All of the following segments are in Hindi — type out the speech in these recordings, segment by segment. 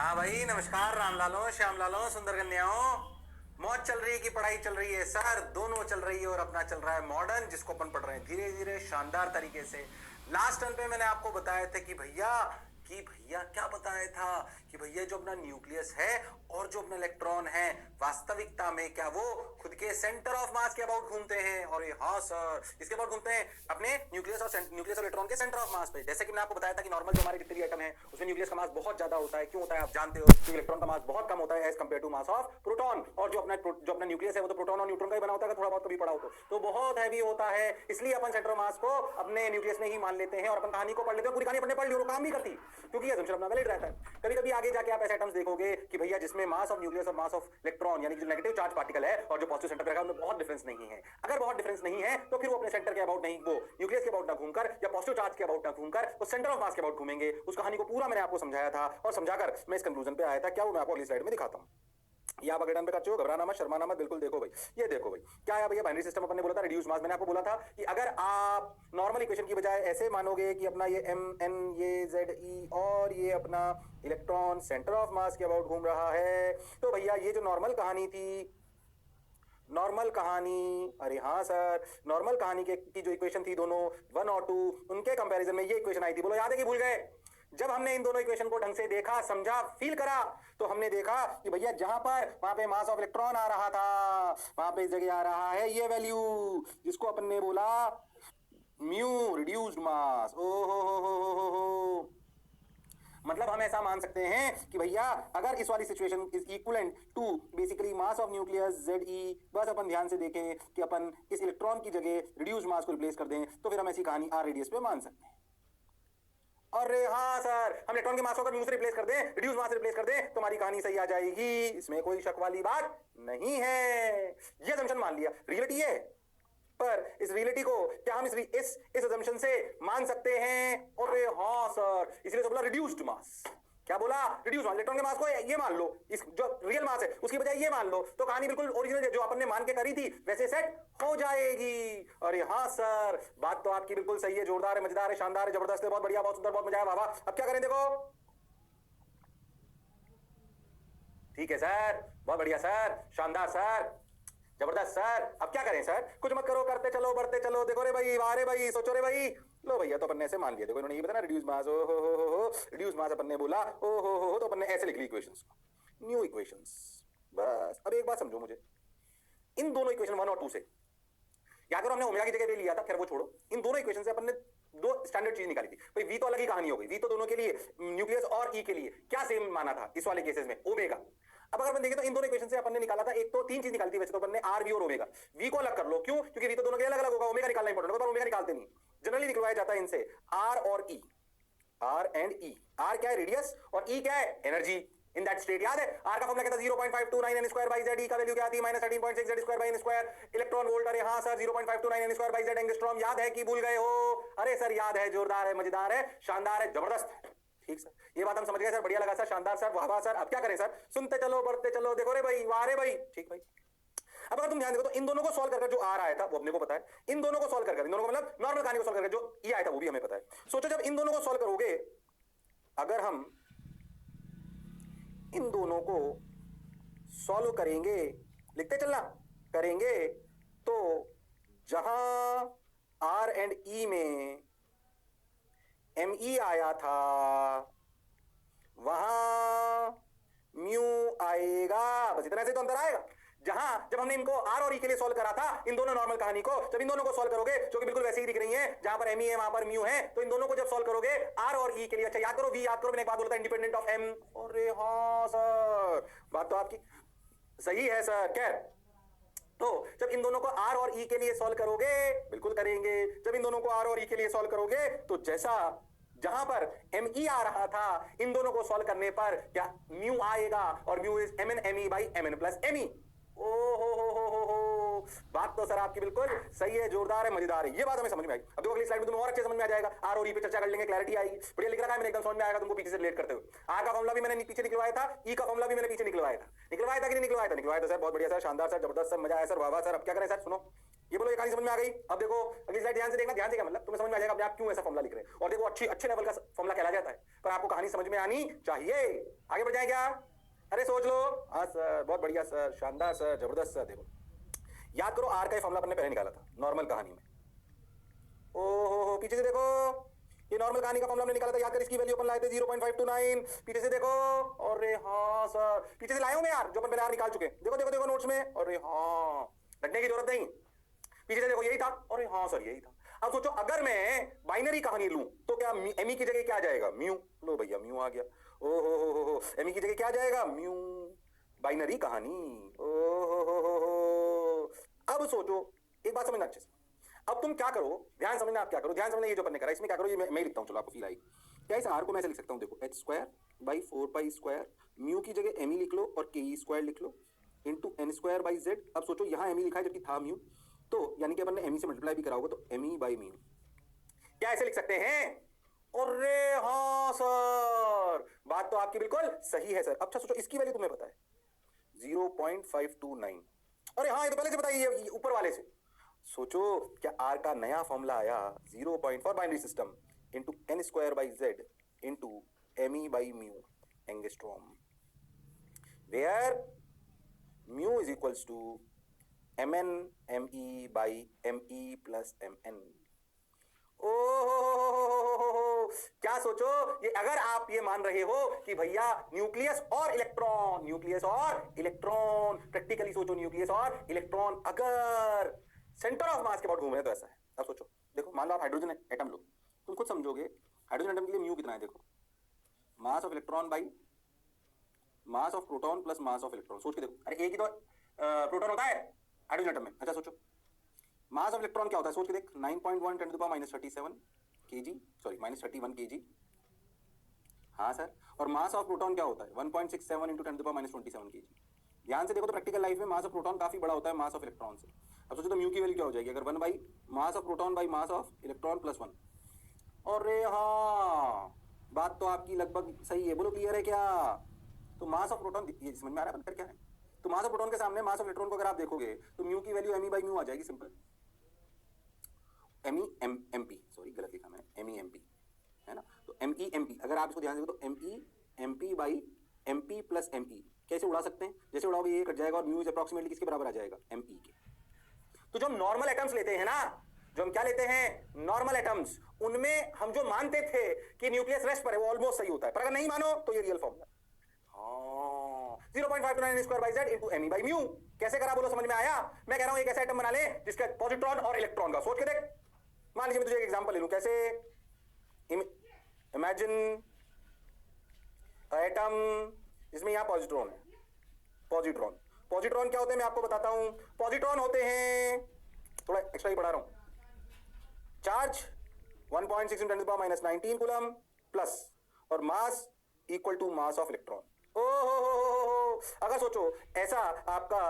हाँ भाई, नमस्कार। राम लालो, श्याम लालो, सुंदर कन्याओं। मौज चल रही है कि पढ़ाई चल रही है सर? दोनों चल रही है और अपना चल रहा है मॉडर्न, जिसको अपन पढ़ रहे हैं धीरे धीरे शानदार तरीके से। लास्ट टर्न पे मैंने आपको बताया था कि भैया क्या बताया था कि भैया जो अपना न्यूक्लियस है और जो अपना इलेक्ट्रॉन है, वास्तविकता में क्या वो खुद के सेंटर ऑफ मास के अबाउट घूमते हैं? और ये हाँ सर, इसके अबाउट घूमते हैं अपने न्यूक्लियस और इलेक्ट्रॉन के सेंटर ऑफ मास पे। जैसे कि मैंने आपको बताया था कि नॉर्मल जो हमारे जितने भी एटम है उसमें न्यूक्लियस का मास बहुत ज्यादा होता है। क्यों होता है आप जानते हो? क्योंकि इलेक्ट्रॉन का मास बहुत कम होता है as compare to mass of proton. और जो अपना न्यूक्लियस है वो तो प्रोटॉन और न्यूट्रॉन का ही बना होता है, थोड़ा बहुत कभी पढ़ा हो तो बहुत हैवी होता है। इसलिए अपन सेंटर ऑफ मास को अपने न्यूक्लियस में ही मान लेते हैं और अपन कहानी को पढ़ लेते हैं। पूरी कहानी अपने पढ़ ली और काम भी करती, क्योंकि ये अपना वैलिड रहता है। कभी कभी आगे जाके आप ऐसे एटम्स देखोगे कि भैया जिसमें मास ऑफ न्यूक्लियस और मास ऑफ इलेक्ट्रॉन यानी कि जो नेगेटिव चार्ज पार्टिकल है और जो पॉजिटिव सेंटर पे रखा है उनमें बहुत डिफरेंस नहीं है। अगर बहुत डिफरेंस नहीं है तो फिर वो अपने सेंटर के अबाउट नहीं, वो न्यूक्लियस के अबाउट ना घूमकर या पॉजिटिव चार्ज के अबाउट ना घूमकर वो सेंटर ऑफ मास के अबाउट घूमेंगे। उस कहानी को पूरा मैंने आपको समझाया था और समझाकर मैं इस कंक्लूजन पे आया था। क्या वो मैं आपको अगली स्लाइड में दिखाता हूं। ये आप अगर डन पे करते हो, घबराना मत, शर्माना मत, बिल्कुल देखो भाई। ये देखो भाई, क्या है भैया बाइनरी सिस्टम अपन ने बोला था रिड्यूस मास। मैंने आपको बोला था कि अगर आप नॉर्मल इक्वेशन की बजाय ऐसे मानोगे कि अपना ये एम एन ये जेड ई और ये अपना इलेक्ट्रॉन सेंटर ऑफ मास के अबाउट घूम रहा है, तो भैया ये जो नॉर्मल कहानी थी, नॉर्मल कहानी, अरे हाँ सर, नॉर्मल कहानी की जो इक्वेशन थी दोनों 1 और 2, उनके कंपैरिजन में ये इक्वेशन आई थी। बोलो याद है कि भूल गए? जब हमने इन दोनों इक्वेशन को ढंग से देखा, समझा, फील करा, तो हमने देखा कि भैया जहां पर वहां पे मास ऑफ इलेक्ट्रॉन आ रहा था, वहां पे इस जगह आ रहा है ये वैल्यू, जिसको अपन ने बोला म्यू रिड्यूस्ड मास। ओ हो। मतलब हम ऐसा मान सकते हैं कि भैया अगर इस वाली situation is equivalent to basically mass of nucleus Z E, बस अपन ध्यान से देखें कि अपन इस इलेक्ट्रॉन की जगह रिड्यूस्ड मास को रिप्लेस कर दें, तो फिर हम ऐसी कहानी आर रेडियस पे मान सकते हैं। अरे हाँ सर, हम इलेक्ट्रॉन के मास को अगर म्यू से रिप्लेस कर दें, रिड्यूस मास से रिप्लेस कर दें, तो हमारी कहानी सही आ जाएगी। इसमें कोई शक वाली बात नहीं है। ये असम्पशन मान लिया, रियलिटी है। पर इस रियलिटी को क्या हम इस असम्पशन से मान सकते हैं? अरे हाँ सर, इसलिए तो बोला रिड्यूस्ड मास। क्या बोला? Reduce mass. इलेक्ट्रॉन के मास को ये मान लो, इस जो रियल मास है उसकी बजाय ये मान लो, तो कहानी बिल्कुल ओरिजिनल जो अपन ने मान के करी थी वैसे सेट हो जाएगी। अरे हाँ सर, बात तो आपकी बिल्कुल सही है, जोरदार है, मजेदार है, शानदार है, जबरदस्त है, बहुत बढ़िया, बहुत सुंदर, बहुत मजा आया बाबा। अब क्या करें देखो? ठीक है सर, बहुत बढ़िया सर, शानदार सर, जबरदस्त सर। अब क्या करें सर? कुछ मत करो, करते चलो, बढ़ते चलो। देखो रे भाई, वाह रे भाई, सोचो रे भाई। लो भैया, तो अपन ने ऐसे मान लिया। देखो इन्होंने ये बताया रिड्यूस मास, ओ हो, रिड्यूस मास अपन ने बोला, ओ हो, तो अपन ने ऐसे लिख ली इक्वेशंस को, न्यू इक्वेशंस। बस अब एक बात समझो मुझे, इन दोनों इक्वेशन 1 और 2 से, या अगर हमने ओमेगा की जगह ले लिया था, खैर वो छोड़ो, इन दोनों इक्वेशन से अपन ने दो स्टैंडर्ड चीज निकाली थी भाई। वी तो अलग ही कहानी हो गई, वी तो दोनों के लिए, न्यूक्लियस और ई के लिए क्या सेम माना था इस वाले केसेस में? ओमेगा। अब अगर अपन देखें तो इन दोनों इक्वेशन से अपन ने निकाला था, एक तो तीन चीज निकाली थी वैसे तो अपन ने, आर वी और ओमेगा। वी को अलग कर लो, क्यों? क्योंकि वी तो दोनों के अलग अलग होगा, ओमेगा निकालना इंपॉर्टेंट होगा, पर ओमेगा निकालते नहीं, जनरली निकलवाया जाता है इनसे आर और ई, आर एंड ई। आर क्या है? रेडियस, और ई क्या है? Energy in that state. याद है आर का फॉर्मूला क्या था? 0.529 n स्क्वायर बाई जेड। ई का वैल्यू क्या थी? -13.6 z square by n square. Electron volt, अरे हाँ sir, 0.529 n square by Z angstrom. याद है कि भूल गए हो? अरे सर याद है, जोरदार है, मजेदार है, शानदार है, जबरदस्त। ठीक सर, ये बात हम समझ गए सर, बढ़िया लगा सर, शानदार सर, वाह वाह सर। अब क्या करें सर? सुनते चलो, बढ़ते चलो। देखो रे भाई, वाह रे भाई, ठीक भाई। अब अगर तुम ध्यान देखो तो इन दोनों को सॉल्व करके जो आर आया था वो अपने को पता है, इन दोनों को सॉल्व करके, इन दोनों को मतलब नॉर्मल कहानी को सॉल्व करके जो ई आया था वो भी हमें पता है। सोचो जब इन दोनों को सॉल्व करोगे, अगर हम इन दोनों को सॉल्व करेंगे, लिखते चलना, करेंगे, तो जहां आर एंड ई में एम ई आया था वहां म्यू आएगा। बस इतना से तो अंतर आएगा। जब हमने इनको आर और ई के लिए सॉल्व करा था, इन दोनों नॉर्मल कहानी को, जब इन दोनों को सॉल्व करोगे जो कि बिल्कुल वैसे ही दिख रही है, जहां पर एम ई है वहां पर म्यू है, तो इन दोनों को जब सॉल्व करोगे आर और ई के लिए, अच्छा याद करो, वी याद करो, मैंने एक बात बोला था इंडिपेंडेंट ऑफ एम। अरे हाँ सर, बात तो आपकी सही है सर। क्या? तो जब इन दोनों को आर और ई के लिए सॉल्व करोगे, बिल्कुल करेंगे, जब इन दोनों को आर और ई के लिए सॉल्व करोगे, तो जैसा जहां पर एम ई आ रहा था, इन दोनों को सॉल्व करने पर क्या म्यू आएगा, और mu is M N M E by M N plus M E. ओ हो, बात तो सर आपकी बिल्कुल सही है, जोरदार है, मजेदार है, ये बात हमें समझ में आई। अब देखो अगली स्लाइड में तुम्हें और अच्छे समझ में आ जाएगा, आर और ई पे चर्चा कर लेंगे, क्लैरिटी आएगी, बढ़िया लिख रखा है मैंने, एकदम समझ में आएगा तुमको पीछे से रिलेट करते हुए। आर का फॉर्मूला भी मैंने पीछे निकलवाया था, ई का फॉर्मूला भी मैंने पीछे निकलवाया था कि नहीं निकलवाया था? निकलवाया था सर, बहुत बढ़िया सर, शानदार सर, जबरदस्त सर, मजा आया सर, वाह वाह सर। अब क्या करें सर? सुनो, ये बोलो, ये कहानी समझ में आ गई? अब देखो अगली स्लाइड ध्यान से देखना, ध्यान से क्या मतलब तुम्हें समझ में आ जाएगा अपने आप क्यों ऐसा फॉर्मूला लिख रहे हैं। और देखो अच्छे लेवल का फॉर्मूला कहला जाता है, पर आपको कहानी समझ में आनी चाहिए। आगे बढ़ जाए क्या? अरे सोच लो। हाँ सर, बहुत बढ़िया सर, शानदार सर, जबरदस्त सर। देखो याद करो, आर का फॉर्मूला अपन ने पहले निकाला था नॉर्मल कहानी में। ओहो, पीछे से देखो, ये नॉर्मल कहानी का फॉर्मूला हमने निकाला था, याद कर, इसकी वैल्यू अपन लाए थे 0.529। पीछे से देखो, अरे हाँ सर, पीछे से लाए हूं मैं यार, जो अपन पहले आर निकाल चुके। देखो देखो देखो नोट्स में, अरे हाँ, रटने की जरूरत नहीं। पीछे से देखो, यही था, अरे हाँ सर यही था। अब सोचो, अगर मैं बाइनरी कहानी लूं तो क्या एमी की जगह क्या जाएगा? म्यू। लो भैया, म्यू आ गया। ओहो, एमी की जगह क्या जाएगा? म्यू। बाइनरी कहानी। ओहो, अब सोचो, एक बात समझना अच्छे से। अब तुम क्या करो, ध्यान समझना, आप क्या करो, ध्यान समझना, ये जो अपन ने करा इसमें क्या करो, ये मैं लिखता हूं, चलो आपको फील आई। क्या इस आर को मैं ऐसे लिख सकता हूं, देखो H square by 4 pi square, mu की जगह एम लिख लो और के ई स्क्वायर लिख लो, into N square by Z. अब सोचो, यहाँ एम लिखा है जबकि था म्यू, तो यानी कि अपन ने एम से मल्टीप्लाई भी करा होगा, तो एम ई बाई म्यू। क्या ऐसे लिख सकते हैं? अरे हाँ सर, बात तो आपकी बिल्कुल सही है सर। अच्छा सोचो, इसकी वैल्यू तुम्हें पता है 0.529। अरे हाँ, ये तो पहले से बताइए ऊपर वाले से। सोचो, क्या आर का नया फॉर्मूला आया 0. For binary system into N square by Z into m E by mu angstrom, where mu is equals to m N M E by M e plus m n. ओहो, क्या सोचो, ये अगर आप ये मान रहे हो कि भैया न्यूक्लियस और इलेक्ट्रॉन, न्यूक्लियस और इलेक्ट्रॉन, प्रैक्टिकली सोचो, न्यूक्लियस और इलेक्ट्रॉन अगर सेंटर ऑफ मास के बाद घूम रहे हैं तो ऐसा है। अब सोचो, देखो मान लो आप हाइड्रोजन एटम लो, तुम खुद समझोगे हाइड्रोजन एटम के लिए म्यू कितना है। देखो, मास of electron by mass of proton plus mass of electron. सोच के देखो, अरे एक ही तो प्रोटॉन होता है हाइड्रोजन एटम में। अच्छा सोचो, मास ऑफ इलेक्ट्रॉन क्या होता है, सोच के देख, 9.1 10 to the power -37 kg, sorry -31 kg। हाँ सर, और मास ऑफ प्रोटॉन क्या होता है 1.67 into 10 to the power -27 kg। ध्यान से देखो तो प्रैक्टिकल लाइफ में मास ऑफ प्रोटॉन काफी बड़ा होता है मास ऑफ इलेक्ट्रॉन से। अब सोचो तो म्यू की वैल्यू क्या हो जाएगी, अगर 1 by mass of proton by mass of electron plus 1। अरे हाँ, बात तो आपकी लगभग सही है, बोलो क्लियर है क्या? तो मास ऑफ प्रोटॉन, ये समझ में आ रहा है क्या है? तो मास ऑफ प्रोटॉन के सामने मास ऑफ इलेक्ट्रॉन को अगर आप देखोगे तो म्यू की value M E by mu आ जाएगी, simple. M E M P, sorry गलत लिखा मैंने, एम ई एम पी है ना। तो एम ई एम पी, अगर आप इसको ध्यान से देखो तो m E M p by m p plus M e. कैसे उड़ा सकते हैं? जैसे उड़ाओगे ये कट जाएगा और म्यू इज अप्रॉक्सीमेटली किसके बराबर आ जाएगा, एम ई के। तो जो हम नॉर्मल एटम्स लेते हैं ना, जो हम क्या लेते हैं नॉर्मल एटम्स, उनमें हम जो मानते थे कि न्यूक्लियस रेस्ट पर है वो ऑलमोस्ट सही होता है, पर अगर नहीं मानो तो ये रियल फॉर्मूला। हाँ, 0.529 square by Z into m E by mu. कैसे करा बोलो, समझ में आया? मैं कह रहा हूं एक ऐसा एटम बना ले जिसका पॉजिट्रॉन और इलेक्ट्रॉन का, सोच के देख। मान लीजिए मैं तुझे एक एग्जांपल ले लूं, कैसे? इमेजिन एटम जिसमें यहां पॉजिट्रॉन है। पॉजिट्रॉन, पॉजिट्रॉन क्या होते हैं मैं आपको बताता हूं। पॉजिट्रॉन होते हैं, थोड़ा एक्स्ट्रा ही पढ़ा रहा हूं, charge 1.6 10 to the power -19 coulomb plus और mass equal to mass of electron. ओहो, अगर सोचो ऐसा आपका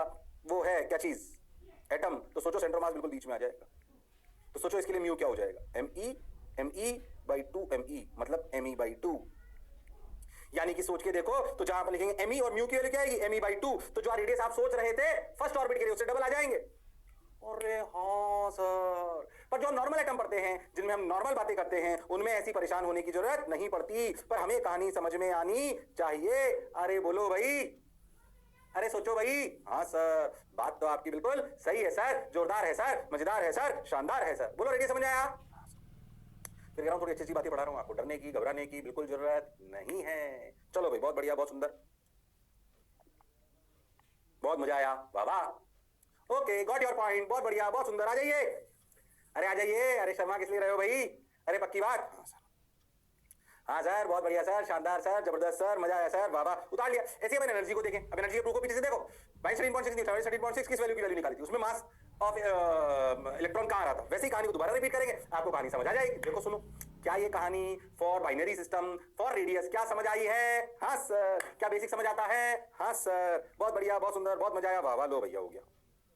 वो है क्या चीज, एटम, तो सोचो सेंटर मास बिल्कुल बीच में आ जाएगा। तो सोचो इसके लिए म्यू क्या हो जाएगा, m E by 2 m e, मतलब एम ई बाई 2। यानी कि सोच के देखो, तो जहां पर लिखेंगे एम ई और म्यू की वैल्यू क्या आएगी, एम ई बाई 2, तो जो रेडियस आप सोच रहे थे फर्स्ट ऑर्बिट के लिए उससे डबल आ जाएंगे। अरे हाँ सर, पर जो नॉर्मल एटम पढ़ते हैं, जिनमें हम नॉर्मल बातें करते हैं, उनमें ऐसी परेशान होने की जरूरत नहीं पड़ती, पर हमें कहानी समझ में आनी चाहिए। अरे बोलो भाई, अरे सोचो भाई। हाँ सर, बात तो आपकी बिल्कुल सही है सर, जोरदार है सर, मजेदार है सर, शानदार है सर। बोलो रेडी, समझ आया? फिर कह रहा हूं थोड़ी अच्छी अच्छी बातें पढ़ा रहा हूं आपको, डरने की घबराने की बिल्कुल जरूरत नहीं है। चलो भाई, बहुत बढ़िया, बहुत सुंदर, बहुत मजा आया, वाह वाह। ओके, गॉट योर पॉइंट, बहुत बढ़िया, बहुत सुंदर। आ जाइए, अरे आ जाइए। अरे शर्मा किस लिए रहे हो भाई? अरे पक्की बात? हाँ सर, बहुत बढ़िया सर, शानदार सर, जबरदस्त सर, मजा आया सर, वाह वाह, उतार लिया। ऐसे अपन एनर्जी को देखें, अब एनर्जी के प्रूफ को पीछे से देखो। 13.6 किस वैल्यू की वैल्यू निकाली थी, उसमें मास ऑफ इलेक्ट्रॉन कहाँ आ रहा था। वैसे ही कहानी को दोबारा रिपीट करेंगे, आपको कहानी समझ आ जाएगी। देखो सुनो, क्या ये कहानी for binary system for radius क्या समझ आई है? हाँ सर। क्या बेसिक समझ आता है? हाँ सर, बहुत बढ़िया, बहुत सुंदर, बहुत मजा आया, वाह वाह। लो भैया, हो गया,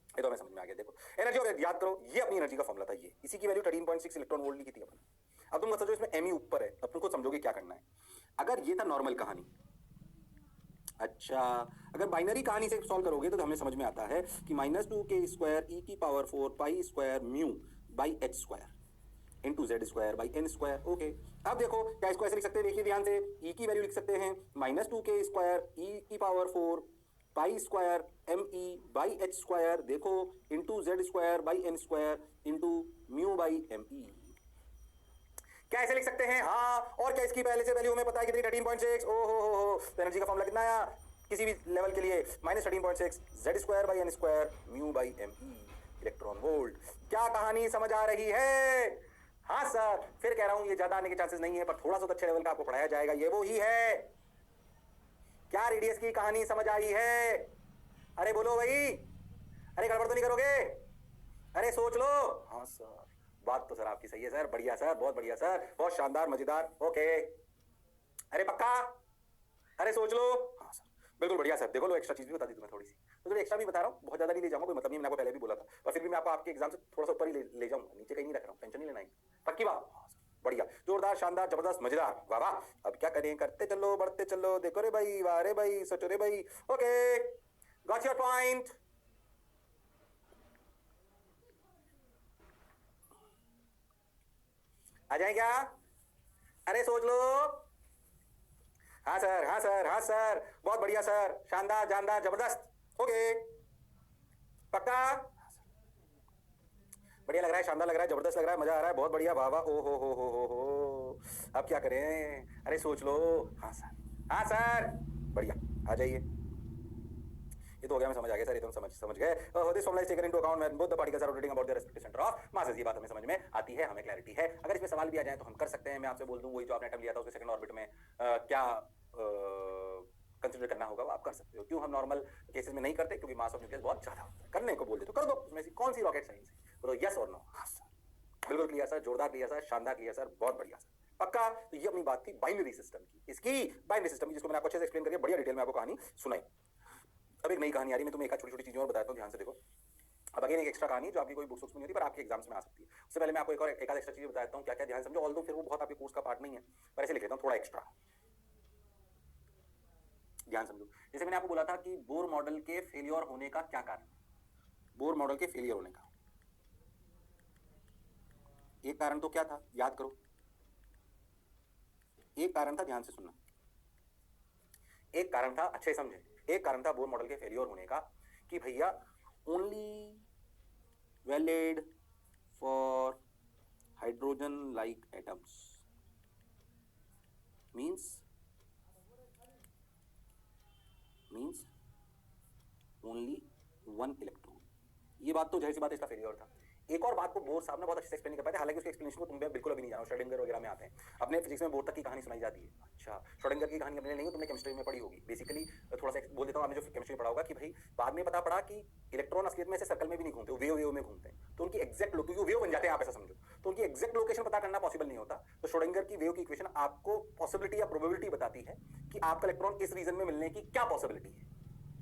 ये तो हमें समझ में आ गया। देखो एनर्जी ऑफ, याद करो ये अपनी एनर्जी का फॉर्मूला था, ये इसी की वैल्यू 13.6 इलेक्ट्रॉन वोल्ट लिखी थी अपन। अब तुम समझो इसमें एमई ऊपर है, अब तुम खुद समझोगे क्या करना है। अगर ये था नॉर्मल कहानी, अच्छा अगर बाइनरी कहानी से सॉल्व करोगे तो हमें समझ में आता है कि -2k स्क्वायर ई की power 4 pi square mu by H square into Z square by N square. Okay, अब देखो क्या इसको ऐसे लिख सकते हैं, देखिए ध्यान से, ई की वैल्यू लिख सकते हैं -2k² ई की power 4 pi square M E by H square, देखो into Z square by N square into mu by M E. क्या ऐसे लिख सकते हैं? हाँ। और क्या इसकी पहले से वैल्यू हमें पता है कितनी? 13.6। ओ हो, तो एनर्जी का फॉर्मूला कितना आया किसी भी लेवल के लिए? -13.6 Z square by N square mu by M e electron volt. क्या कहानी समझ आ रही है? हाँ सर, फिर कह रहा हूं ये ज्यादा आने के चांसेस नहीं है, पर थोड़ा सा तो अच्छे लेवल का आपको पढ़ाया जाएगा, ये वो ही है। क्या रेडियस की कहानी समझ आई है? अरे बोलो भाई, अरे गड़बड़ तो नहीं करोगे? अरे सोच लो। हाँ सर, बात तो सर आपकी सही है सर, बढ़िया सर, बहुत बढ़िया सर, बहुत शानदार, मजेदार, ओके। अरे पक्का? अरे सोच लो। हाँ सर, बिल्कुल बढ़िया सर। देखो लो, एक्स्ट्रा चीज भी बता दी तुम्हें थोड़ी सी, तो एक्स्ट्रा भी बता रहा हूँ, बहुत ज्यादा नहीं ले जाऊंगा, कोई मतलब नहीं, मैंने आपको पहले भी बोला था, पर फिर भी मैं आपको आपके एग्जाम से थोड़ा सा ऊपर ही ले जाऊंगा, नीचे कहीं नहीं रख रहा हूँ, टेंशन नहीं लेना है। पक्की बात? हाँ सर, बढ़िया, जोरदार, शानदार, जबरदस्त, मजेदार, वाह वाह। अब क्या करें, करते चलो, बढ़ते चलो, देखो रे भाई, वाह रे भाई, सोचो रे भाई, ओके, गॉट योर पॉइंट। आ जाए क्या? अरे सोच लो। हाँ सर, हाँ सर, हाँ सर, बहुत बढ़िया सर, शानदार, जानदार, जबरदस्त, ओके, पक्का? बढ़िया लग रहा है, शानदार लग रहा है, जबरदस्त लग रहा है, मजा आ रहा है, बहुत बढ़िया, वाह वाह, ओ हो। अब क्या करें? अरे सोच लो। हाँ सर, हाँ सर, बढ़िया, आ जाइए। ये तो हो गया, मैं समझ आ गया सर, ये तो समझ गए। This formula is taken into account when both the particles are rotating about their respective centre of masses. ये बात हमें समझ में आती है, हमें क्लैरिटी है। अगर इसमें सवाल भी आ जाए तो हम कर सकते हैं, मैं आपसे बोल दूं वही जो आपने अटेम्प्ट लिया था उसके सेकंड ऑर्बिट में क्या कंसिडर करना होगा वो आप कर सकते हो। क्यों हम नॉर्मल केसेस में नहीं करते? क्योंकि मास ऑफ न्यूक्लियस बहुत ज्यादा होता है। करने को बोल दे तो कर दो, इसमें से कौन सी रॉकेट साइंस है? बोलो यस और नो। हाँ सर, बिल्कुल क्लियर सर, जोरदार क्लियर सर, शानदार क्लियर सर, बहुत बढ़िया सर, पक्का? तो ये अपनी बात थी बाइनरी सिस्टम की, इसकी बाइनरी सिस्टम की, जिसको मैंने आपको अच्छे से एक्सप्लेन करके बढ़िया डिटेल में आपको कहानी सुनाई। अब एक नई कहानी आ रही है, मैं तुम्हें एक छोटी छोटी चीजें और बताता हूँ, ध्यान से देखो। अब अगेन एक एक्स्ट्रा कहानी जो आपकी कोई बुक्स में नहीं होती पर आपके एग्जाम्स में आ सकती है। उससे पहले मैं आपको एक और एक आध एक्स्ट्रा चीज बताता हूँ, क्या क्या ध्यान समझो, ऑल्दो फिर वो बहुत आपके कोर्स का पार्ट नहीं है, पर ऐसे लिख लेता हूँ थोड़ा एक्स्ट्रा, ध्यान समझो। जैसे मैंने आपको बोला था कि बोर मॉडल के फेलियर होने का क्या कारण? बोर मॉडल के फेलियर होने का एक कारण तो क्या था, याद करो। एक कारण था, ध्यान से सुनना, एक कारण था, अच्छे समझे, एक कारण था बोर मॉडल के फेलियर होने का कि भैया only valid for hydrogen like atoms means only 1 electron. ये बात तो जाहिर सी बात है, इसका फेलियर था। एक और बात को बोर साहब ने बहुत अच्छे से एक्सप्लेन नहीं कर पाए थे, हालांकि उसके एक्सप्लेनेशन को तुम बिल्कुल अभी नहीं जानो, श्रोडिंगर वगैरह में आते हैं, अपने फिजिक्स में बोर तक की कहानी सुनाई जाती है। अच्छा, श्रोडिंगर की कहानी अपने नहीं हो, तुमने केमिस्ट्री में पढ़ी होगी। बेसिकली थोड़ा सा बोल देता हूँ, आपने जो केमिस्ट्री में पढ़ा होगा कि भाई बाद में पता पड़ा कि इलेक्ट्रॉन असलियत में ऐसे सर्कल में भी नहीं घूमते, वेव वेव में घूमते हैं, तो उनकी एग्जैक्ट वेव बन जाते हैं, आप ऐसा समझो, तो उनकी एग्जैक्ट लोकेशन पता करना पॉसिबल नहीं होता। तो श्रोडिंगर की वेव की इक्वेशन आपको पॉसिबिलिटी या प्रोबेबिलिटी बताती है कि आपका इलेक्ट्रॉन इस रीजन में मिलने की क्या पॉसिबिलिटी है।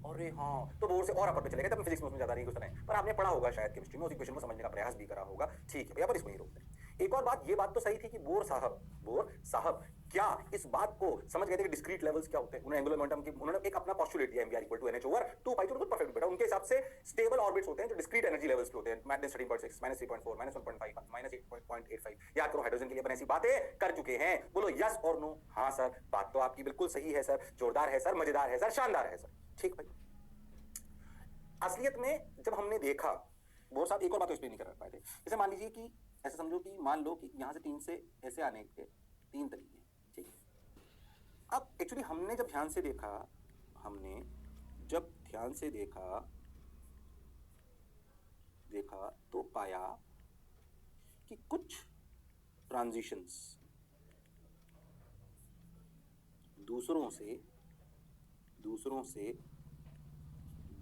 अरे हाँ, तो बोर से और अपर पे चले गए, तब फिजिक्स में उसमें ज्यादा नहीं घुस रहे हैं, पर आपने पढ़ा होगा शायद केमिस्ट्री में, उस इक्वेशन को समझने का प्रयास भी करा होगा। ठीक है भैया, पर इसको नहीं रोकते। एक और बात, ये बात तो सही थी कि बोर साहब क्या इस बात को समझ गए थे कि डिस्क्रीट लेवल्स क्या होते हैं? उन्होंने एंगुलर मोमेंटम की उन्होंने एक अपना पोस्टुलेट दिया, mvr = nh/2π, तो बिल्कुल परफेक्ट बेटा। उनके हिसाब से स्टेबल ऑर्बिट्स होते हैं जो डिस्क्रीट एनर्जी लेवल्स पे होते हैं, -13.6 -3.4 -1.5 -8.85। याद करो, हाइड्रोजन के लिए अपन ऐसी बातें कर चुके हैं। बोलो यस और नो। हाँ सर, बात तो आपकी बिल्कुल सही है सर, जोरदार है सर, मजेदार है सर, शानदार है सर। ठीक भाई, असलियत में जब हमने देखा, बोर साहब एक और बात तो एक्सप्लेन नहीं कर पाए थे। जैसे मान लीजिए कि ऐसे समझो कि मान लो कि यहां से 3 से ऐसे आने के 3 तरीके, ठीक है। अब एक्चुअली हमने जब ध्यान से देखा तो पाया कि कुछ ट्रांजिशंस दूसरों से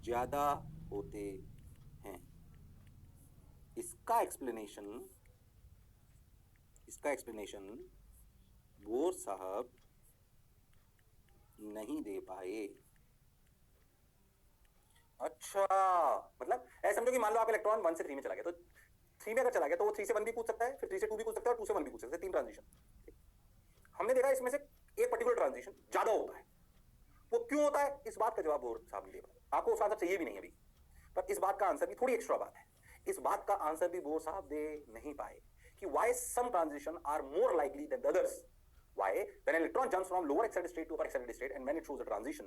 ज्यादा होते हैं। इसका एक्सप्लेनेशन बोर साहब नहीं दे पाए। अच्छा, मतलब ऐसा समझो कि मान लो आप इलेक्ट्रॉन 1 से 3 में चला गया, तो 3 में अगर चला गया तो वो 3 से 1 भी कूद सकता है, फिर 3 से 2 भी कूद सकता है, और 2 से 1 भी कूद सकता है, 3 ट्रांजिशन। हमने देखा इसमें से एक पर्टिकुलर ट्रांजिशन ज्यादा होता है। वो क्यों होता है, इस बात का जवाब बोर साहब नहीं दे पाए। आपको उसका आंसर चाहिए भी नहीं अभी, पर इस बात का आंसर भी थोड़ी एक्स्ट्रा बात है, इस बात का आंसर भी बोर साहब दे नहीं पाए कि why some transition are more likely than the others. Why? When an electron jumps from lower excited state to upper excited state and when it shows a transition,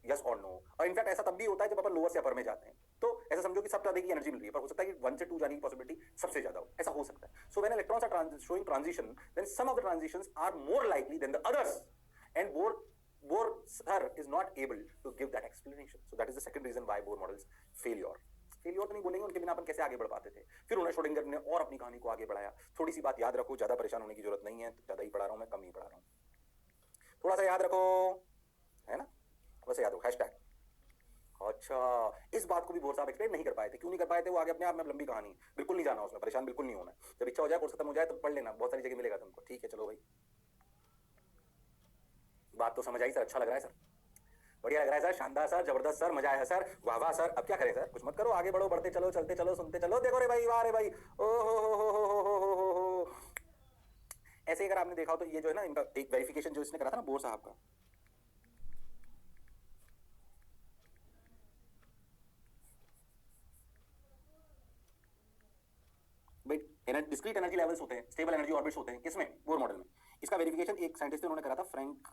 yes or no. और इनफैक्ट ऐसा तब भी होता है जब अपन लोअर से अपर में जाते हैं, तो ऐसा समझो कि सब तरह की एनर्जी मिल रही है, पर हो सकता है कि 1 से 2 जाने की पॉसिबिलिटी सबसे ज्यादा हो, ऐसा हो सकता है. So when electrons are showing transition, then some of the transitions are more likely than the others, and Bohr sir is not able to give that explanation. So that is the second reason why Bohr models failure. Failure तो नहीं बोलेंगे, उनके बिना अपन कैसे आगे बढ़ पाते थे. फिर उन्हें श्रोडिंगर ने और अपनी कहानी को आगे बढ़ाया. थोड़ी सी बात याद रखो, ज्यादा परेशान होने की जरूरत नहीं है, ज्यादा ही पढ़ा रहा हूं मैं, कम नहीं पढ़ा रहा हूं. थोड़ा सा याद रखो, है ना, थोड़ा सा याद रखो. हैशटैग. अच्छा, इस बात को भी बोर साहब एक्सप्लेन नहीं कर पाए थे. क्यों नहीं कर पाए थे? वो आगे अपने आप में लंबी कहानी, बिल्कुल नहीं जाना उसमें, परेशान बिल्कुल नहीं होना. जब इच्छा हो जाए, कोर्स खत्म हो जाए तो पढ़ लेना, बहुत सारी जगह मिलेगा तुमको. ठीक है, चलो भाई, बात तो समझ आई सर, अच्छा लग रहा है सर, बढ़िया लग रहा है सर, शानदार सर, जबरदस्त सर, मजा आया सर, वाह वाह सर. अब क्या करें सर? कुछ मत करो, आगे बढ़ो, बढ़ते चलो, चलते चलो, सुनते चलो. देखो रे भाई, वाह रे भाई, ओ हो. ऐसे अगर आपने देखा हो तो ये जो है ना, इनका एक वेरिफिकेशन जो इसने करा था ना बोर साहब का, डिस्क्रीट एनर्जी लेवल्स होते हैं, स्टेबल एनर्जी ऑर्बिट्स होते हैं, किसमें? बोर मॉडल में. इसका वेरिफिकेशन एक साइंटिस्ट ने उन्होंने करा था, फ्रैंक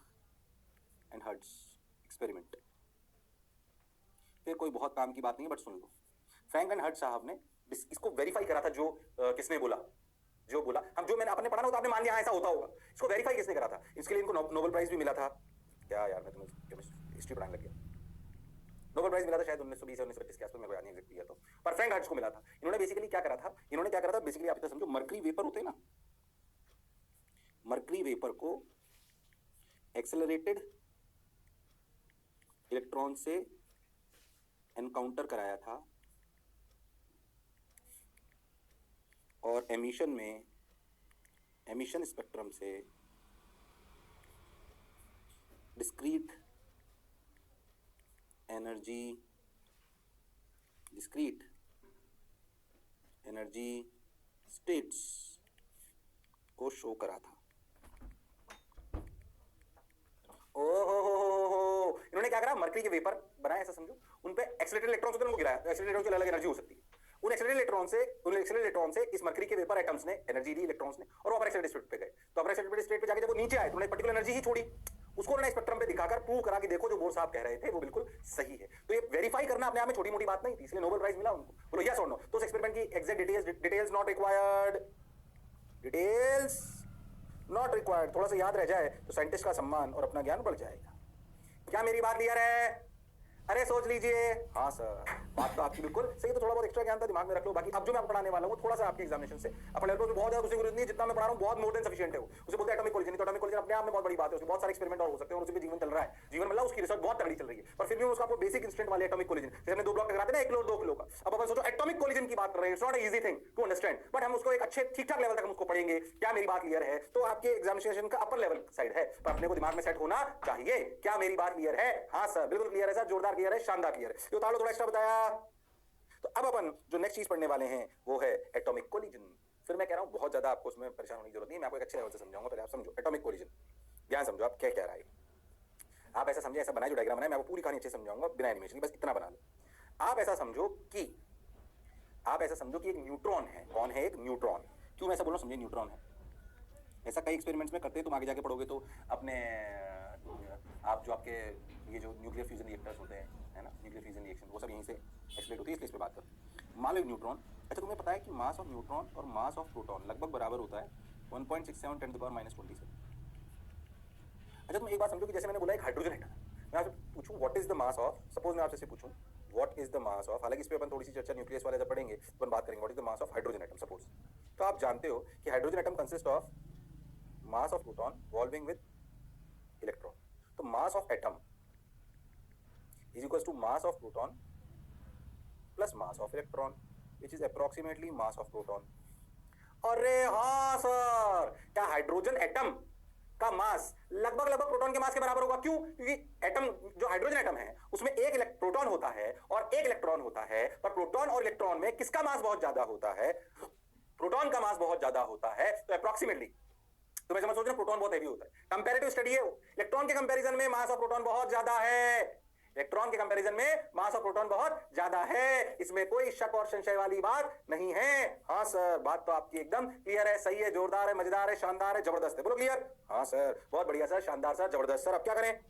एंड हर्ट्ज एक्सपेरिमेंट. फिर कोई बहुत काम की बात नहीं है, but soon low. Frank and hertz साहब ने इसको वेरीफाई करा था. जो किसने बोला, जो बोला, हम जो मैंने आपने पढ़ा ना, तो आपने मान लिया ऐसा होता होगा. इसको वेरीफाई किसने करा था? इसके लिए इनको नोबेल प्राइज भी मिला था. क्या यार, मैं तुम्हें हिस्ट्री पढ़ाने लग गया. नोबेल प्राइज मिला था शायद 1920 या 1925 के आसपास, मेरे को याद नहीं एग्जैक्ट किया, तो पर फ्रैंक हर्ट्ज को मिला था. इन्होंने बेसिकली क्या करा था, बेसिकली आप इतना समझो, मर्करी वेपर होते हैं ना, मर्करी वेपर को एक्सेलरेटेड इलेक्ट्रॉन से एनकाउंटर कराया था, और एमिशन स्पेक्ट्रम से डिस्क्रीट एनर्जी स्टेट्स को शो करा था. ओहो, इन्होंने क्या करा, मरकरी के वेपर बनाए, ऐसा समझो. उन पे एक्सीलरेटेड इलेक्ट्रॉन्स होते हैं, उनको गिराया. एक्सीलरेटेड इलेक्ट्रॉन की अलग एनर्जी हो सकती है. उन एक्सीलरेटेड इलेक्ट्रॉन से इस मरकरी के वेपर एटम्स ने एनर्जी दी इलेक्ट्रॉन्स ने, और अपर एक्सीलरेटेड स्टेट पे गए. तो अपर एक्सीलरेटेड स्टेट पे जाके जब वो नीचे आए तो उन्होंने पर्टिकुलर एनर्जी ही छोड़ी. उसको उन्होंने स्पेक्ट्रम पे दिखाकर प्रूव करा कि देखो जो बोर साहब कह रहे थे वो बिल्कुल सही है. तो ये वेरीफाई करना अपने आप में छोटी मोटी बात नहीं थी, इसलिए नोबेल प्राइज मिला उनको. बोलो यस और नो. तो उस एक्सपेरिमेंट की exact details not required, details not required. थोड़ा सा याद रह जाए तो साइंटिस्ट का सम्मान और अपना ज्ञान बढ़ जाएगा. क्या मेरी बात क्लियर है? अरे सोच लीजिए. हाँ सर, बात तो आपकी बिल्कुल सही. तो थोड़ा बहुत एक्स्ट्रा ज्ञान था, दिमाग में रख लो. बाकी अब जो मैं पढ़ाने वाला हूँ थोड़ा सा आपके एग्जामिनेशन से अपने लेवल पे बहुत है, उसकी जरूरत नहीं है. जितना मैं पढ़ा रहा हूँ बहुत मोर देन सफिशिएंट है. उसे बोलते हैं एटॉमिक कोलिजन. तो एटॉमिक कोलिजन अपने आप में बहुत बड़ी बात है, उसमें बहुत सारे एक्सपेरिमेंट और हो सकते हैं, और उसी पे जीवन चल रहा है. जीवन मतलब उसकी रिसर्च बहुत तगड़ी चल रही है, पर फिर भी उसका आपको बेसिक इंस्टेंट वाले एटॉमिक कोलिजन, जैसे हमने 2 ब्लॉक टकराते हैं ना, 1 किलो और 2 किलो का. अब अपन सोचो एटॉमिक कोलिजन की बात कर रहे हैं. It's not easy thing to understand, but हम उसको एक अच्छे ठीक ठाक लेवल तक हम उसको पढ़ेंगे. क्या मेरी बात क्लियर है? तो आपके एग्जामिनेशन का अपर लेवल साइड है, पर अपने को दिमाग में सेट होना चाहिए. क्या मेरी बात क्लियर है? हाँ सर, बिल्कुल क्लियर है सर, जोरदार क्लियर है, शानदार क्लियर है. तो थोड़ा एक्स्ट्रा बताया. तो अब अपन जो नेक्स्ट चीज पढ़ने वाले हैं वो है एटॉमिक कोलिजन. फिर मैं कह रहा हूं बहुत ज्यादा आपको उसमें परेशान होने की जरूरत नहीं है, मैं आपको एक अच्छे लेवल से समझाऊंगा. पहले आप समझो एटॉमिक कोलिजन, ध्यान समझो आप क्या कह रहा है. आप ऐसा समझे, ऐसा बनाए जो डायग्राम बनाए, मैं आपको पूरी कहानी अच्छे समझाऊंगा बिना एनिमेशन, बस इतना बना लो. आप ऐसा समझो कि एक न्यूट्रॉन है. कौन है? एक न्यूट्रॉन. क्यों मैं ऐसा बोल रहा हूं, समझिए. न्यूट्रॉन है, ऐसा कई एक्सपेरिमेंट्स में करते हैं. तुम आगे जाके पढ़ोगे तो अपने आप जो आपके ये जो न्यूक्लियर फ्यूजन रिएक्टर्स होते हैं, है ना, न्यूक्लियर फ्यूजन रिएक्शन, वो सब यहीं से एक्सप्लेन होती है, इसलिए इस पे बात करो. मान लो एक न्यूट्रॉन. अच्छा, तुम्हें पता है कि मास ऑफ न्यूट्रॉन और मास ऑफ प्रोटॉन लगभग बराबर होता है, 1.67 × 10⁻27. अच्छा, तुम एक बात समझो कि जैसे मैंने बोला एक हाइड्रोजन एटम, मैं आपसे पूछूं what is the mass of, suppose मैं आपसे पूछूं what is the mass of, हालांकि इस पे अपन थोड़ी सी चर्चा न्यूक्लियस वाले जब पढ़ेंगे अपन बात करेंगे what is the mass of hydrogen atom suppose. तो आप जानते हो कि hydrogen atom consist of mass of proton revolving with electron. तो mass of atom is equals to mass of proton plus mass of electron, which is approximately mass of proton. अरे हाँ सर, क्या हाइड्रोजन एटम का मास लगभग प्रोटॉन के मास के बराबर होगा? क्यों? क्योंकि एटम जो हाइड्रोजन एटम है उसमें एक प्रोटॉन होता है और एक इलेक्ट्रॉन होता है, पर प्रोटॉन और इलेक्ट्रॉन में किसका मास बहुत ज्यादा होता है? प्रोटॉन का मास बहुत ज्यादा होता है. तो अप्रोक्सीमेटली, तो मैं समझ सोच रहा हूं प्रोटॉन बहुत हैवी होता है. कंपैरेटिव स्टडी है, इलेक्ट्रॉन के कंपैरिजन में मास ऑफ प्रोटॉन बहुत ज्यादा है. इलेक्ट्रॉन के कंपैरिजन में मास ऑफ प्रोटॉन बहुत ज्यादा है, इसमें कोई शक और संशय वाली बात नहीं है। हाँ सर, बात तो आपकी एकदम क्लियर है, सही है, जोरदार है, मजेदार है, शानदार है, जबरदस्त है। बोलो क्लियर? हाँ सर, बहुत बढ़िया सर, शानदार सर, जबरदस्त सर। अब क्या करें?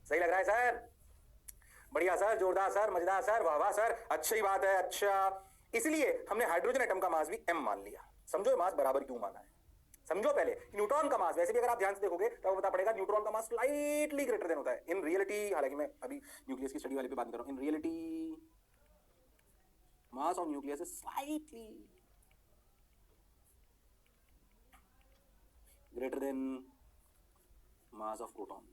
सही लग रहा है सर? बढ़िया सर, जोरदार सर, मजेदार सर, वाह वाह सर, अच्छी बात है। अच्छा, इसलिए हमने हाइड्रोजन एटम का मास भी m मान लिया। समझो मास बराबर क्यों माना है। समझो पहले न्यूट्रॉन का मास, वैसे भी अगर आप ध्यान से देखोगे तो पता पड़ेगा न्यूट्रॉन का मास स्लाइटली ग्रेटर देन होता है इन रियलिटी। हालांकि मैं अभी न्यूक्लियस की स्टडी वाले पे बात कर रहा हूं। In reality mass of nucleus is slightly greater then mass of proton,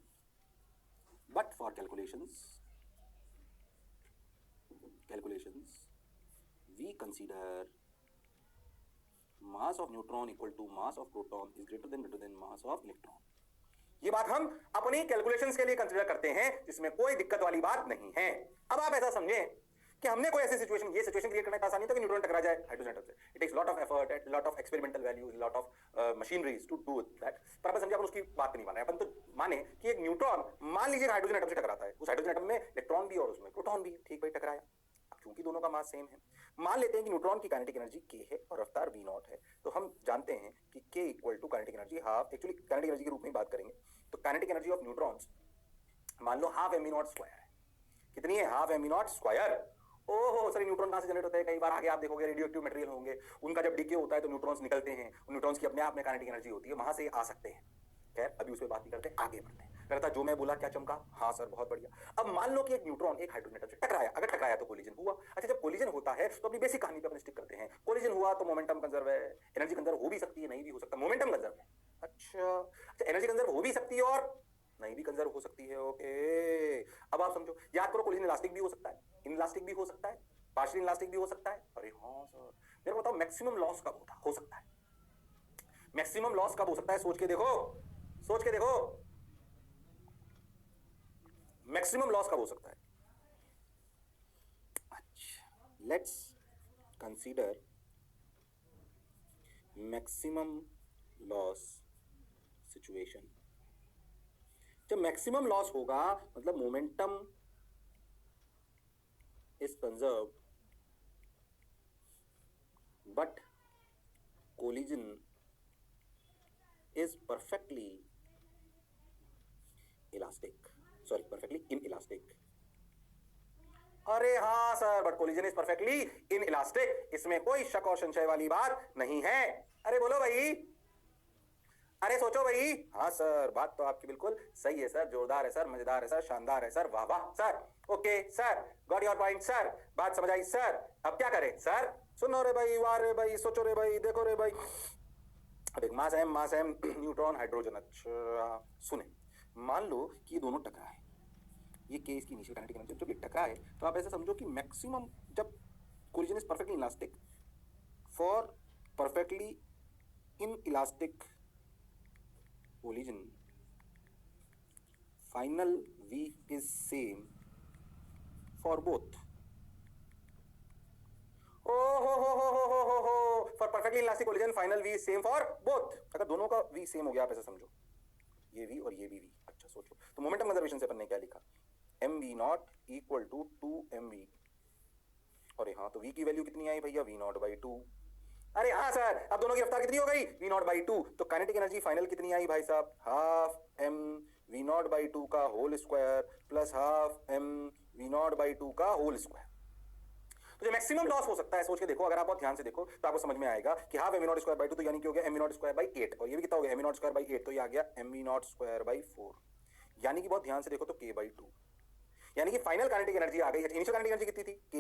but for calculations we consider mass of neutron equal to mass of proton is greater than mass of electron। ये बात हम अपनी कैलकुलेशंस के लिए कंसीडर करते हैं, जिसमें कोई दिक्कत वाली बात नहीं है। अब आप ऐसा समझें कि हमने कोई ऐसी सिचुएशन, ये सिचुएशन क्रिएट करने का आसान नहीं था कि न्यूट्रॉन टकरा जाए हाइड्रोजन एटम से। It takes lot of effort, lot of experimental values, lot of machineries to do that. पर अपन समझे, अपन उसकी बात नहीं मान रहे, अपन तो माने कि एक न्यूट्रॉन मान लीजिए हाइड्रोजन एटम से टकराता है, उस हाइड्रोजन एटम में इलेक्ट्रॉन भी और उसमें प्रोटॉन भी है, ठीक भाई, टकराया। क्योंकि दोनों का मास सेम है, मान लेते हैं कि न्यूट्रॉन की काइनेटिक एनर्जी k है और रफ्तार v नॉट है, तो हम जानते हैं कि k equal to kinetic energy half, actually kinetic energy के रूप में बात करेंगे तो काइनेटिक एनर्जी ऑफ न्यूट्रॉन्स मान लो हाफ mv नॉट स्क्वायर है। कितनी है? Half mv not square. ओहो सर, न्यूट्रॉन कहां से जनरेट होता है? कई बार आगे आप देखोगे रेडियो एक्टिव मटेरियल होंगे, उनका जब डीके होता है तो न्यूट्रॉन्स निकलते हैं, न्यूट्रॉन्स की अपने आप में काइनेटिक एनर्जी होती है, वहां से आ सकते हैं। खैर अभी उस पर बात नहीं करते, आगे बढ़ते हैं। कहता जो मैं बोला क्या चमका? हाँ सर, बहुत बढ़िया। अब मान लो कि एक न्यूट्रॉन एक हाइड्रोजन एटम से टकराया, अगर टकराया तो कोलिजन हुआ। अच्छा, जब कोलिजन होता है तो अपनी बेसिक कहानी पे अपन स्टिक करते हैं। कोलिजन हुआ तो मोमेंटम कंजर्व है, एनर्जी कंजर्व हो भी सकती है, नहीं भी हो सकता, मोमेंटम कंजर्व है। अच्छा, एनर्जी कंजर्व हो भी सकती है और नहीं भी कंजर्व हो सकती है। ओके, अब आप समझो, याद करो, कोलिजन इलास्टिक भी हो सकता है, इनइलास्टिक भी हो सकता है, पार्शियल इलास्टिक भी हो सकता है। अरे हाँ सर, मेरे को बताओ मैक्सिमम लॉस कब हो सकता है? मैक्सिमम लॉस कब हो सकता है? सोच के देखो, सोच के देखो, मैक्सिमम लॉस कब हो सकता है? अच्छा, let's consider maximum loss situation. जब मैक्सिमम लॉस होगा मतलब momentum is conserved but collision is perfectly elastic, sorry perfectly inelastic. अरे हाँ sir, but collision is perfectly inelastic, इसमें कोई शक और संशय वाली बात नहीं है। अरे बोलो भाई, अरे सोचो भाई। हाँ सर, बात तो आपकी बिल्कुल सही है सर, जोरदार है सर, मजेदार है सर, शानदार है सर, वाह वाह sir. Okay sir, got your point sir, बात समझ आई सर। अब क्या करें सर? सुनो रे भाई, वाह रे भाई, सोचो रे भाई, देखो रे भाई। अब एक मास एम न्यूट्रॉन हाइड्रोजन। अच्छा सुने, मान लो कि ये दोनों टकराए, ये केस की इनिशियल काइनेटिक एनर्जी जब ये टकराए तो आप ऐसे समझो कि मैक्सिमम, जब collision is perfectly elastic, for perfectly inelastic collision final V is same for both. For perfectly elastic collision final V is same for both. अगर दोनों का V सेम हो गया, आप ऐसे समझो, ये V और ये भी V। अच्छा सोचो, तो मोमेंटम कंजर्वेशन से अपन ने क्या लिखा? mv naught equal to 2mv। अरे हाँ, तो v की वैल्यू कितनी आई भैया? v naught by 2। अरे हाँ सर, अब दोनों की रफ्तार कितनी हो गई? v naught by 2। तो काइनेटिक एनर्जी फाइनल कितनी आई भाई साहब? Half m v naught by 2 का whole square plus half m v naught by 2 का होल स्क्वायर। तो जो मैक्सिमम लॉस हो सकता है, सोच के देखो, अगर आप बहुत ध्यान से देखो तो आपको समझ में आएगा कि half mv not square by 2 तो यानी कि हो गया mv नॉट स्क्वायर बाई 8, और ये भी कितना हो गया? mv नॉट स्क्वायर बाई 8, तो ये आ गया mv नॉट स्क्वायर बाई 4, यानी कि बहुत ध्यान से देखो तो k बाई 2, यानी कि फाइनल काइनेटिक एनर्जी आ गई। इनिशियल काइनेटिक एनर्जी कितनी थी? k,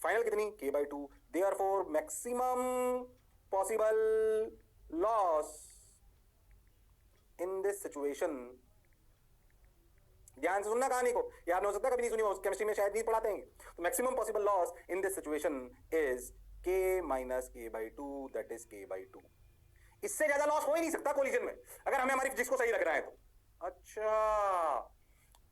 फाइनल कितनी? k by 2। Therefore maximum possible loss in this situation, ध्यान से सुनना कहानी को, याद नहीं हो सकता, कभी नहीं सुनी, केमिस्ट्री में शायद नहीं पढ़ाते हैं। तो maximum possible loss in this situation is k minus k by 2, that is k by 2। इससे ज्यादा लॉस हो ही नहीं सकता कोलिजन में, अगर हमें हमारी फिजिक्स को सही लग रहा है तो। अच्छा,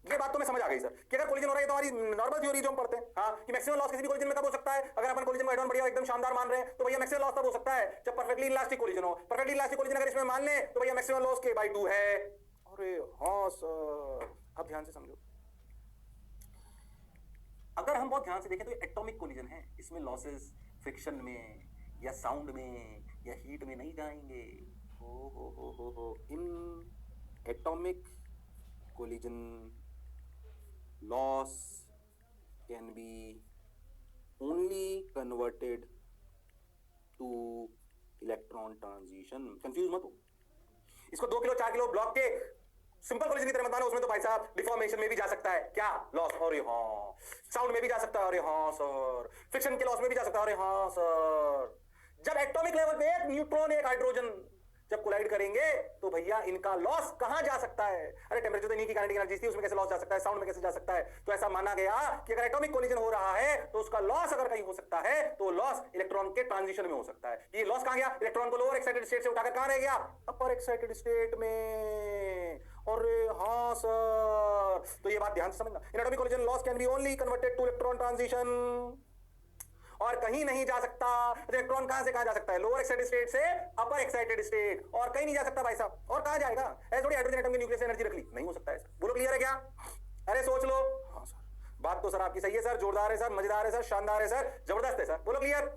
ये बात तो मैं समझ आ गई सर, कि अगर कोलिजन हो रहा है तो हमारी नॉर्मल थ्योरी जो हम पढ़ते हैं, हाँ, कि मैक्सिमम लॉस किसी भी कोलिजन में कब हो सकता है? अगर अपन कोलिजन को एडवांस बढ़िया एकदम शानदार मान रहे हैं तो भैया मैक्सिमम लॉस तब हो सकता है जब परफेक्टली इलास्टिक कोलिजन हो। परफेक्टली इलास्टिक कोलिजन अगर इसमें मान ले तो भैया मैक्सिमम लॉस k बाई 2 है। अरे हाँ सर, अब ध्यान से समझो। अगर हम बहुत ध्यान से देखें तो एटॉमिक कोलिजन है, इसमें लॉसेस फ्रिक्शन में या साउंड में या हीट में नहीं जाएंगे। हो in atomic collision loss can be only converted two electron transition. Confuse मत हो, इसको 2 किलो 4 किलो ब्लॉक के सिंपल कोलिजन की तरह मत मानो। उसमें तो भाई साहब डिफॉर्मेशन में भी जा सकता है क्या लॉस, अरे हाँ, साउंड में भी जा सकता है, अरे हाँ सर, फ्रिक्शन के लॉस में भी जा सकता है, अरे हाँ सर। जब एटॉमिक लेवल पे एक न्यूट्रॉन एक हाइड्रोजन जब कोलाइड करेंगे तो भैया इनका लॉस कहां जा सकता है? अरे टेम्परेचर तो इन्हीं की काइनेटिक एनर्जी थी, उसमें कैसे लॉस जा सकता है, साउंड में कैसे जा सकता है? तो ऐसा माना गया कि अगर एटॉमिक कोलिजन हो रहा है तो उसका लॉस अगर कहीं हो सकता है तो लॉस इलेक्ट्रॉन के ट्रांजिशन में हो सकता है। ये लॉस कहां गया? इलेक्ट्रॉन को लोअर एक्साइटेड स्टेट से उठाकर कहां रह गया? अपर एक्साइटेड स्टेट में। अरे हाँ सर, तो ये बात ध्यान से समझना, in atomic collision loss can be only converted two electron transition, और कहीं नहीं जा सकता। इलेक्ट्रॉन कहां से कहां जा सकता है? लोअर एक्साइटेड स्टेट से अपर एक्साइटेड स्टेट, और कहीं नहीं जा सकता भाई साहब। और कहां जाएगा? ऐसे थोड़ी हाइड्रोजन एटम की न्यूक्लियस एनर्जी रख ली, नहीं हो सकता ऐसा। बोलो क्लियर है क्या? अरे सोच लो। हाँ सर, बात तो सर आपकी सही है सर, जोरदार है सर, मजेदार है सर, शानदार है सर, जबरदस्त है सर। बोलो क्लियर?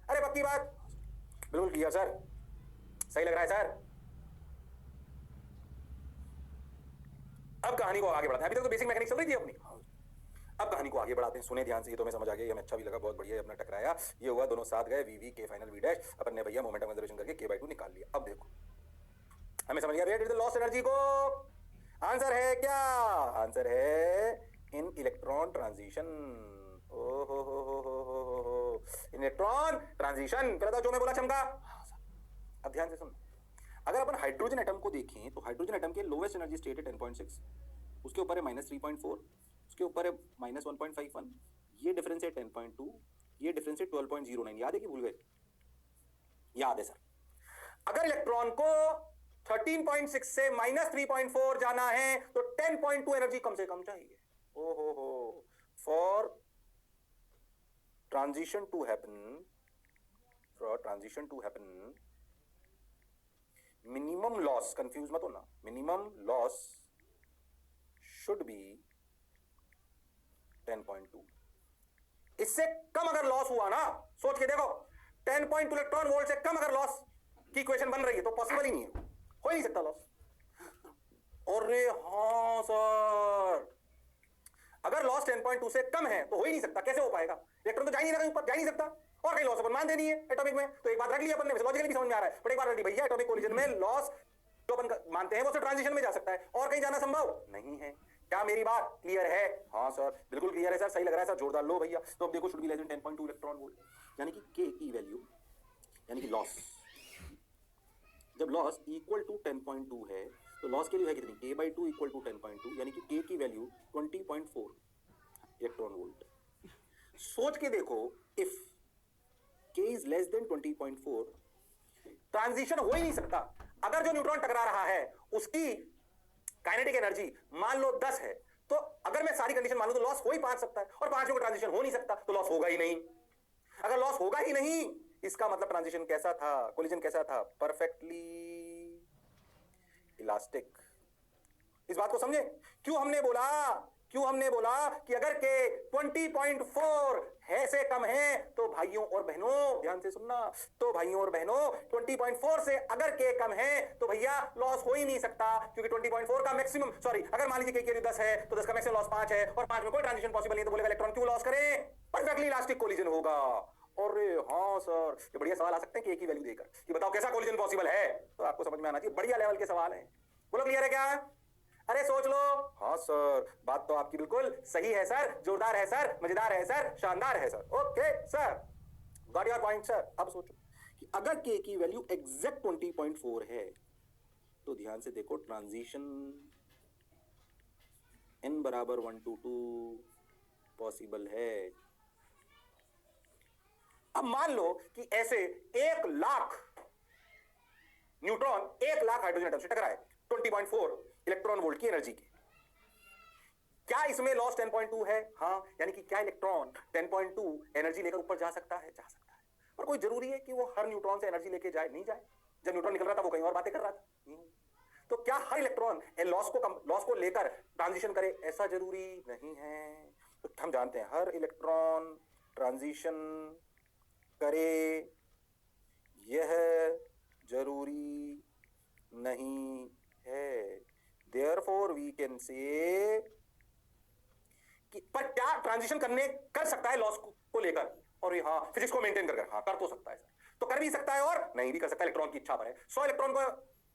अरे पक्की बात? बिल्कुल क्लियर सर, सही लग रहा है सर। अब कहानी को आगे बढ़ाते हैं, अभी तक तो बेसिक मैकेनिक्स चल रही थी अपनी, अब कहानी को आगे बढ़ाते हैं। सुने ध्यान से, ये तो मैं समझ आ गया, ये हमें अच्छा भी लगा, बहुत बढ़िया, अपना टकराया, ये हुआ, दोनों साथ गए, वी के फाइनल वी डैश, अपन ने भैया मोमेंटम कंजर्वेशन करके k/2 निकाल लिया। अब देखो हमें समझ गया भैया लॉस एनर्जी को आंसर है क्या? आंसर है इन इलेक्ट्रॉन ट्रांजिशन। इलेक्ट्रॉन ट्रांजिशन, पहले जो मैं बोला चमका। अब ध्यान से सुन, अगर अपन हाइड्रोजन एटम को देखें तो हाइड्रोजन एटम के लोवेस्ट एनर्जी स्टेट है 10.6, उसके ऊपर है -3.4, उसके ऊपर है -1.51, ये डिफरेंस है 10.2, ये डिफरेंस है 12.09। याद है कि भूल गए? याद है सर। अगर इलेक्ट्रॉन को 13.6 से -3.4 जाना है तो 10.2 एनर्जी कम से कम चाहिए। ओहो, for transition to happen, minimum loss, confuse मत होना, मिनिमम लॉस शुड बी 10.2। इससे कम अगर लॉस हुआ ना, सोच के देखो, 10.2 इलेक्ट्रॉन वोल्ट से कम अगर लॉस की इक्वेशन बन रही है तो पॉसिबल ही नहीं है, हो ही नहीं सकता लॉस। अरे हाँ सर, अगर लॉस 10.2 से कम है तो हो ही नहीं सकता, कैसे हो पाएगा? इलेक्ट्रॉन तो जा ही नहीं रहा, ऊपर जा ही नहीं सकता, और कहीं लॉस अपन मान देनी है एटॉमिक में। तो एक बात रख ली अपन ने, लॉजिकली भी समझ में आ रहा है, बट एक बात रख ली भैया, एटॉमिक कोलिजन में लॉस जो अपन मानते हैं वो सिर्फ ट्रांजिशन में जा सकता है, और कहीं जाना संभव नहीं है। क्या मेरी बात क्लियर है? हाँ सर, बिल्कुल क्लियर है सर, सही लग रहा है सर, जोरदार। लो भैया, तो अब देखो, should be less than 10.2 electron volt, यानी कि के की वैल्यू, यानी कि लॉस, जब लॉस इक्वल टू 10.2 है तो लॉस की वैल्यू है कितनी? k/2 इक्वल टू 10.2, यानी कि k की वैल्यू 20.4 इलेक्ट्रॉन वोल्ट। सोच के देखो, if k is less than 20.4, transition हो ही नहीं सकता। अगर जो न्यूट्रॉन टकरा रहा है उसकी काइनेटिक एनर्जी मान लो 10 है, तो अगर मैं सारी कंडीशन मान लूं तो लॉस हो ही 5 सकता है, और 5 में ट्रांजिशन हो नहीं सकता तो लॉस होगा ही नहीं। अगर लॉस होगा ही नहीं, इसका मतलब ट्रांजिशन कैसा था, कोलिजन कैसा था? Perfectly elastic. इस बात को समझे? क्यों हमने बोला कि अगर के 20.4 है से कम है तो भाइयों और बहनों, ध्यान से सुनना, तो भाइयों और बहनों 20.4 से अगर के कम है तो भैया लॉस हो ही नहीं सकता, क्योंकि 20.4 का मैक्सिमम, सॉरी, अगर मान लीजिए के 10 है तो 10 का मैक्सिमम लॉस 5 है, और 5 में कोई ट्रांजिशन पॉसिबल नहीं, तो बोलेगा इलेक्ट्रॉन क्यों लॉस करें? परफेक्टली इलास्टिक कोलिजन होगा। अरे हाँ सर, ये बढ़िया सवाल आ सकते हैं के की वैल्यू देकर कि बताओ कैसा कोलिजन पॉसिबल है, तो आपको समझ में आना चाहिए, बढ़िया लेवल के सवाल हैं। बोलो क्लियर है क्या? अरे सोच लो। हाँ सर, बात तो आपकी बिल्कुल सही है सर, जोरदार है सर, मजेदार है सर, शानदार है sir. Okay sir, got your point sir. अब सोचो कि अगर के की वैल्यू एग्जैक्ट 20.4 है तो ध्यान से देखो, ट्रांजिशन n बराबर 1 to 2 पॉसिबल है। अब मान लो कि ऐसे 1 lakh neutron 1 lakh hydrogen atom से टकराए 20.4 इलेक्ट्रॉन वोल्ट की एनर्जी के, क्या इसमें लॉस 10.2 है? हाँ, यानी कि क्या इलेक्ट्रॉन 10.2 एनर्जी लेकर ऊपर जा सकता है? जा सकता है, पर कोई जरूरी है कि वो हर न्यूट्रॉन से एनर्जी लेके जाए? नहीं जाए। जब न्यूट्रॉन निकल रहा था वो कहीं और बातें कर रहा था, नहीं। तो क्या क्या हर इलेक्ट्रॉन लॉस को लेकर ट्रांजिशन करे? ऐसा जरूरी नहीं है। तो हम जानते हैं हर इलेक्ट्रॉन ट्रांजिशन करे, यह जरूरी नहीं है। Therefore we can say कि पर क्या ट्रांजिशन कर सकता है लॉस को लेकर? और हाँ, फिजिक्स को मेंटेन कर हाँ, कर तो सकता है सर। तो कर भी सकता है और नहीं भी कर सकता, इलेक्ट्रॉन की इच्छा पर है। 100 इलेक्ट्रॉन को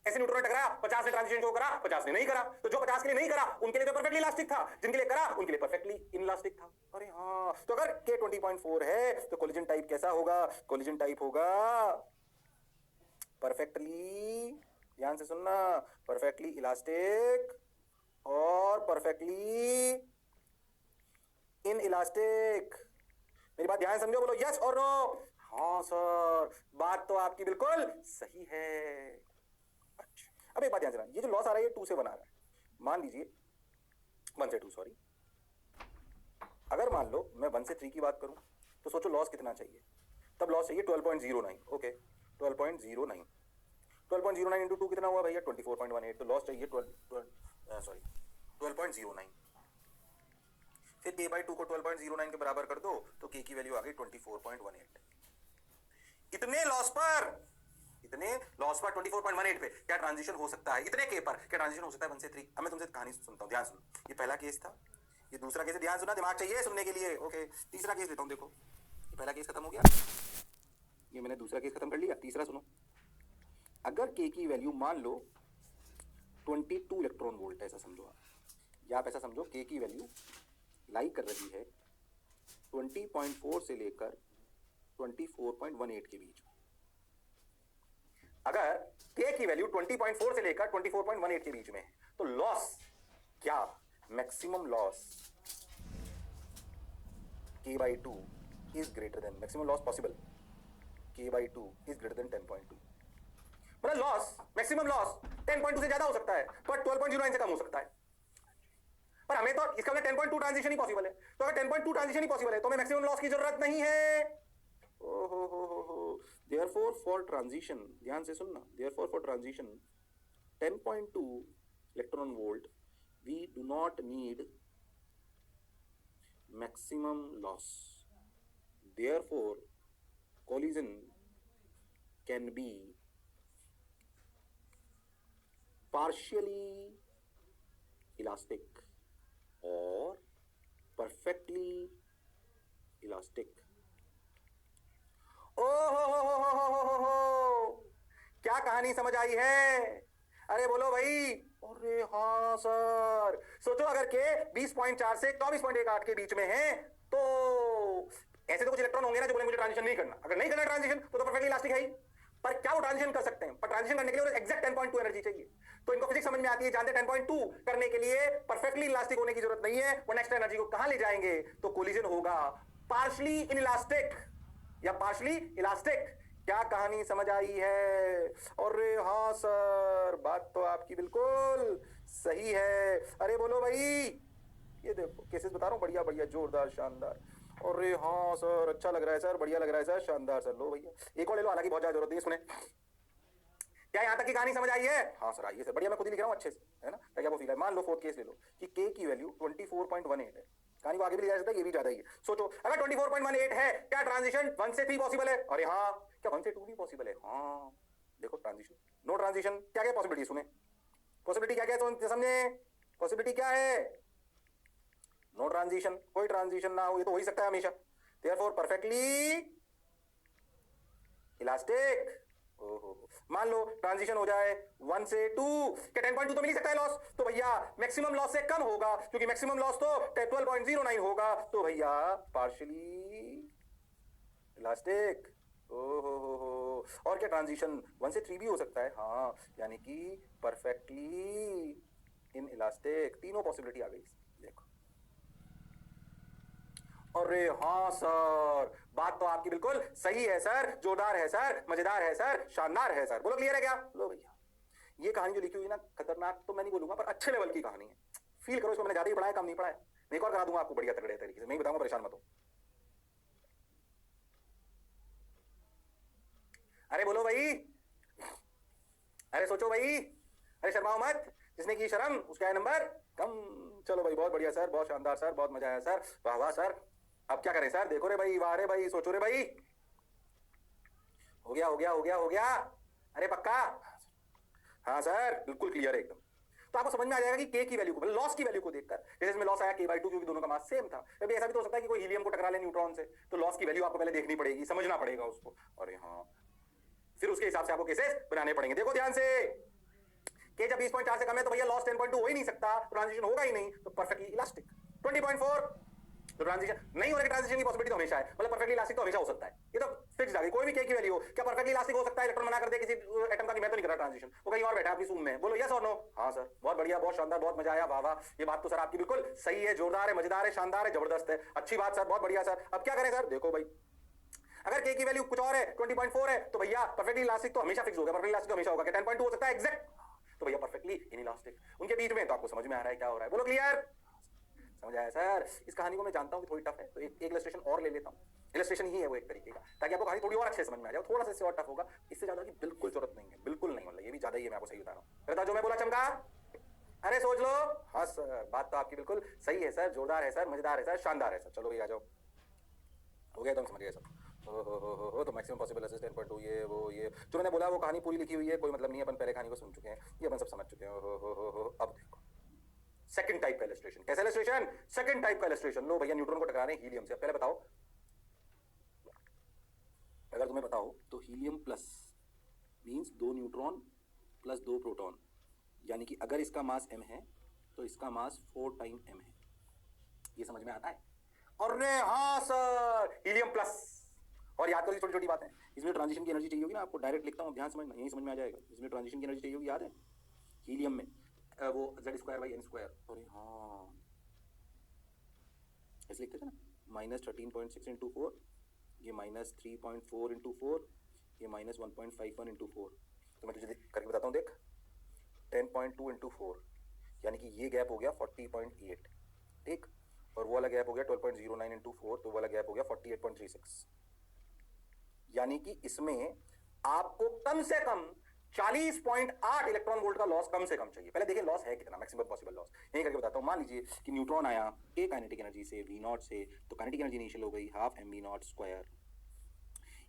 ऐसे न्यूट्रॉन ने टकराया, 50 ने ट्रांजिशन जो करा, 50 ने नहीं करा। तो जो 50 के लिए नहीं करा उनके लिए तो परफेक्टली इलास्टिक था, जिनके लिए करा उनके लिए परफेक्टली इनइलास्टिक था। अरे हाँ, तो अगर K 20.4 है तो कोलिजन टाइप कैसा होगा? कोलिजन टाइप होगा परफेक्टली, ध्यान से सुनना, परफेक्टली इलास्टिक और परफेक्टली इन इलास्टिक। मेरी बात ध्यान समझो, बोलो यस और नो। हाँ सर, बात तो आपकी बिल्कुल सही है। अच्छा, अब एक बात ध्यान से, ये जो लॉस आ रहा है ये 2 से 1 आ रहा है। मान लीजिए 1 से 2, सॉरी। अगर मान लो मैं 1 से 3 की बात करूं तो सोचो लॉस कितना चाहिए? तब लॉस चाहिए 12.09। ओके, 12.09 12.09 इंटू 2 कितना हुआ भैया? 24.18। तो लॉस चाहिए 12.09। फिर K/2 को 12.09 के बराबर कर दो तो K की वैल्यू आ गई 24.18। इतने लॉस पर 24.18 पे क्या ट्रांजिशन हो सकता है? इतने K पर क्या ट्रांजिशन हो सकता है 1 से 3? अब मैं तुमसे कहानी सुनता हूं, ध्यान सुनो। ये पहला केस था, ये दूसरा केस है, ध्यान सुना, दिमाग चाहिए सुनने के लिए। ओके, तीसरा केस लेता हूं। देखो, ये पहला केस खत्म हो गया, ये मैंने दूसरा केस खत्म कर लिया। तीसरा सुनो, अगर K की वैल्यू मान लो 22 इलेक्ट्रॉन वोल्ट, ऐसा समझो आप, या आप ऐसा समझो K की वैल्यू लाई कर रही है 20.4 से लेकर 24.18 के बीच। अगर K की वैल्यू 20.4 से लेकर 24.18 के बीच में है तो लॉस क्या? Maximum loss K/2 is greater then, maximum loss possible K/2 is greater then 10.2। मतलब लॉस, मैक्सिमम लॉस 10.2 से ज्यादा हो सकता है पर 12.09 से कम हो सकता है। पर हमें तो इसका मतलब 10.2 ट्रांजिशन ही पॉसिबल है। तो अगर 10.2 ट्रांजिशन ही पॉसिबल है तो हमें मैक्सिमम लॉस की जरूरत नहीं है। Therefore for transition, ध्यान से सुनना, therefore for transition 10.2 electron volt we do not need maximum loss. Therefore collision can be partially elastic or perfectly elastic. ओ क्या कहानी समझ आई है? अरे बोलो भाई। अरे हाँ सर, सोचो अगर के 20.4 से 24.18 के बीच में है तो ऐसे तो कुछ इलेक्ट्रॉन होंगे ना जो बोले मुझे ट्रांजिशन नहीं करना। अगर नहीं करना ट्रांजिशन तो परफेक्टली इलास्टिक है ही, पर क्या वो ट्रांजिशन कर सकते हैं? पर ट्रांजिशन करने के लिए एग्जैक्ट 10.2 एनर्जी चाहिए। तो इनको फिजिक्स समझ में आती है, जानते हैं 10.2 करने के लिए परफेक्टली इलास्टिक होने की जरूरत नहीं है। वो नेक्स्ट एनर्जी को कहां ले जाएंगे? तो कोलिजन होगा पार्शली इनइलास्टिक या पार्शली इलास्टिक। क्या कहानी समझ आई है? अरे हाँ सर, बात तो आपकी बिल्कुल सही है। अरे बोलो भाई, ये देखो केसेस बता रहा हूँ, बढ़िया बढ़िया, जोरदार, शानदार। अरे हाँ सर, अच्छा लग रहा है सर, बढ़िया लग रहा है सर, शानदार सर। लो भैया एक और ले लो, हालांकि बहुत ज्यादा जरूरत नहीं, सुने। क्या यहाँ तक की कहानी समझ आई है? हाँ सर आइए सर, बढ़िया, मैं खुद ही लिख रहा हूँ अच्छे से, है ना, ताकि आपको फील है। मान लो फोर्थ केस ले लो कि K की वैल्यू 24.18 है। कहानी को आगे भी ले जा सकता है, ये भी ज्यादा ही है। सोचो अगर 24.18 है, क्या ट्रांजिशन 1 से 3 पॉसिबल है? अरे हाँ, क्या 1 से 2 भी पॉसिबल है? हाँ, देखो ट्रांजिशन, नो ट्रांजिशन, क्या क्या पॉसिबिलिटी सुने। पॉसिबिलिटी क्या क्या है समझे? पॉसिबिलिटी क्या है? नो ट्रांजिशन, कोई ट्रांजिशन ना हो, ये तो हो ही सकता है हमेशा। Therefore perfectly elastic. मान लो ट्रांजिशन हो जाए 1 से 2, क्या 10.2 तो मिल ही सकता है लॉस? तो भैया मैक्सिमम लॉस से कम होगा, क्योंकि मैक्सिमम लॉस तो 12.09 होगा। तो भैया पार्शियली इलास्टिक। और क्या ट्रांजिशन 1 से 3 भी हो सकता है? हाँ, यानी कि परफेक्टली इन इलास्टिक। तीनों पॉसिबिलिटी आ गई, देखो। अरे हाँ सर, बात तो आपकी बिल्कुल सही है सर, जोरदार है सर, मजेदार है सर, शानदार है सर। बोलो क्लियर है क्या? लो भैया, ये कहानी जो लिखी हुई है ना, खतरनाक तो मैं नहीं बोलूंगा, पर अच्छे लेवल की कहानी है। फील करो इसको, मैंने ज्यादा ही पढ़ा है, कम नहीं पढ़ा है। मैं एक और करा दूंगा आपको बढ़िया तगड़े तरीके से, मैं ही बताऊंगा, परेशान मत हो। अरे बोलो भाई, अरे सोचो भाई, अरे शर्माओ मत, जिसने की शर्म उसका है नंबर कम। चलो भाई बहुत बढ़िया सर, बहुत शानदार सर, बहुत मजा आया सर, वाह वाह सर। अब क्या करें सर, देखो रे भाई, वाह रे भाई, सोचो रे भाई। हो गया हो गया हो गया हो गया। अरे पक्का? हाँ सर बिल्कुल क्लियर है एकदम। तो आपको समझ में आ जाएगा कि के की वैल्यू को, मतलब लॉस की वैल्यू को देखकर, जैसे इसमें लॉस आया k/2 क्योंकि दोनों का मास सेम था। अभी ऐसा भी तो हो सकता है कि कोई हीलियम को टकरा ले न्यूट्रॉन से, तो लॉस की वैल्यू आपको पहले देखनी पड़ेगी, समझना पड़ेगा उसको। अरे हाँ, फिर उसके हिसाब से आपको केसेस बनाने पड़ेंगे। देखो ध्यान से, के जब 20.4 से कम है तो भैया लॉस 10.2 हो ही नहीं सकता, ट्रांजिशन होगा ही नहीं, तो परफेक्टली इलास्टिक 20.4। तो ट्रांजिशन नहीं होने के ट्रांजिशन की पॉसिबिलिटी तो हमेशा है, मतलब परफेक्टली इलास्टिक तो हमेशा हो सकता है, ये तो फिक्स आ गई। कोई भी के की वैल्यू हो, क्या परफेक्टली इलास्टिक हो सकता है? इलेक्ट्रॉन मना कर दे किसी एटम का कि मैं तो नहीं कर रहा ट्रांजिशन, वो कहीं और बैठा है अपनी सूम में, बोलो यस और नो। हाँ सर बहुत बढ़िया, बहुत शानदार, बहुत मजा आया, वाह वाह। ये बात तो सर आपकी बिल्कुल सही है, जोरदार है, मजेदार है, शानदार है, जबरदस्त है, अच्छी बात सर, बहुत बढ़िया सर। अब क्या करें सर? देखो भाई, अगर के की वैल्यू कुछ और है, 20.4 है, तो भैया परफेक्टली इलास्टिक तो हमेशा फिक्स होगा, परफेक्टली इलास्टिक तो हमेशा होगा। 10.2 हो सकता है एग्जैक्ट, तो भैया परफेक्टली इनइलास्टिक। उनके बीच में तो आपको समझ में आ रहा है क्या हो रहा है, बोलो क्लियर? समझ आया सर? इस कहानी को मैं जानता हूं कि थोड़ी टफ है, तो एक इलस्ट्रेशन और ले लेता हूं। इलस्ट्रेशन ही है वो एक तरीके का, ताकि आपको कहानी थोड़ी और अच्छे समझ में आ जाए। थोड़ा सा इससे और टफ होगा, इससे ज्यादा की बिल्कुल जरूरत नहीं है, बिल्कुल नहीं, मतलब ये भी ज्यादा ही है, मैं आपको सही बता रहा हूं। बता जो मैं बोला चमका, अरे सोच लो। हाँ सर बात तो आपकी बिल्कुल सही है सर, जोरदार है सर, मजेदार है सर, शानदार है सर। चलो भैया आ जाओ, हो गया, तुम समझ गए सब। हो तो मैक्सिमम पॉसिबल एसिस्ट 10.2, ये वो ये जो मैंने बोला वो कहानी पूरी लिखी हुई है, कोई मतलब नहीं है, अपन पहले कहानी को सुन चुके हैं, ये अपन सब समझ चुके हैं। हो। अब देखो सेकंड टाइप का इलस्ट्रेशन। कैसा इलस्ट्रेशन? सेकंड टाइप का इलस्ट्रेशन। लो भैया, न्यूट्रॉन को टकरा रहे हैं हीलियम से। पहले बताओ, अगर तुम्हें बताओ तो helium plus means 2 neutron plus 2 proton, यानी कि अगर इसका मास m है तो इसका मास 4 टाइम m है। ये समझ में आता है? अरे हाँ सर, हीलियम प्लस। और याद करो छोटी छोटी बातें, इसमें ट्रांजिशन की एनर्जी चाहिए होगी ना, आपको डायरेक्ट लिखता हूँ, ध्यान समझना, यही समझ में आ जाएगा। इसमें ट्रांजिशन की एनर्जी चाहिए होगी, याद है? हीलियम में वो Z²/n²। अरे हाँ, ऐसे लिखते थे ना, -13.6 इंटू 4, ये -3.4 इंटू 4, ये -1.51 इंटू 4। तो मैं तुझे करके बताता हूँ, देख 10.2 इंटू 4, यानी कि ये गैप हो गया 40.8, ठीक, और वो वाला गैप हो गया 12.09 इंटू 4, तो वो वाला गैप हो गया 48.36। यानी कि इसमें आपको कम से कम 40.8 इलेक्ट्रॉन वोल्ट का लॉस कम से कम चाहिए। पहले देखिए लॉस है कितना, मैक्सिमम पॉसिबल लॉस। यही करके बताता हूं। मान लीजिए कि न्यूट्रॉन आया के काइनेटिक एनर्जी से V0 से, तो काइनेटिक एनर्जी इनिशियल हो गई 12 mv0 स्क्वायर।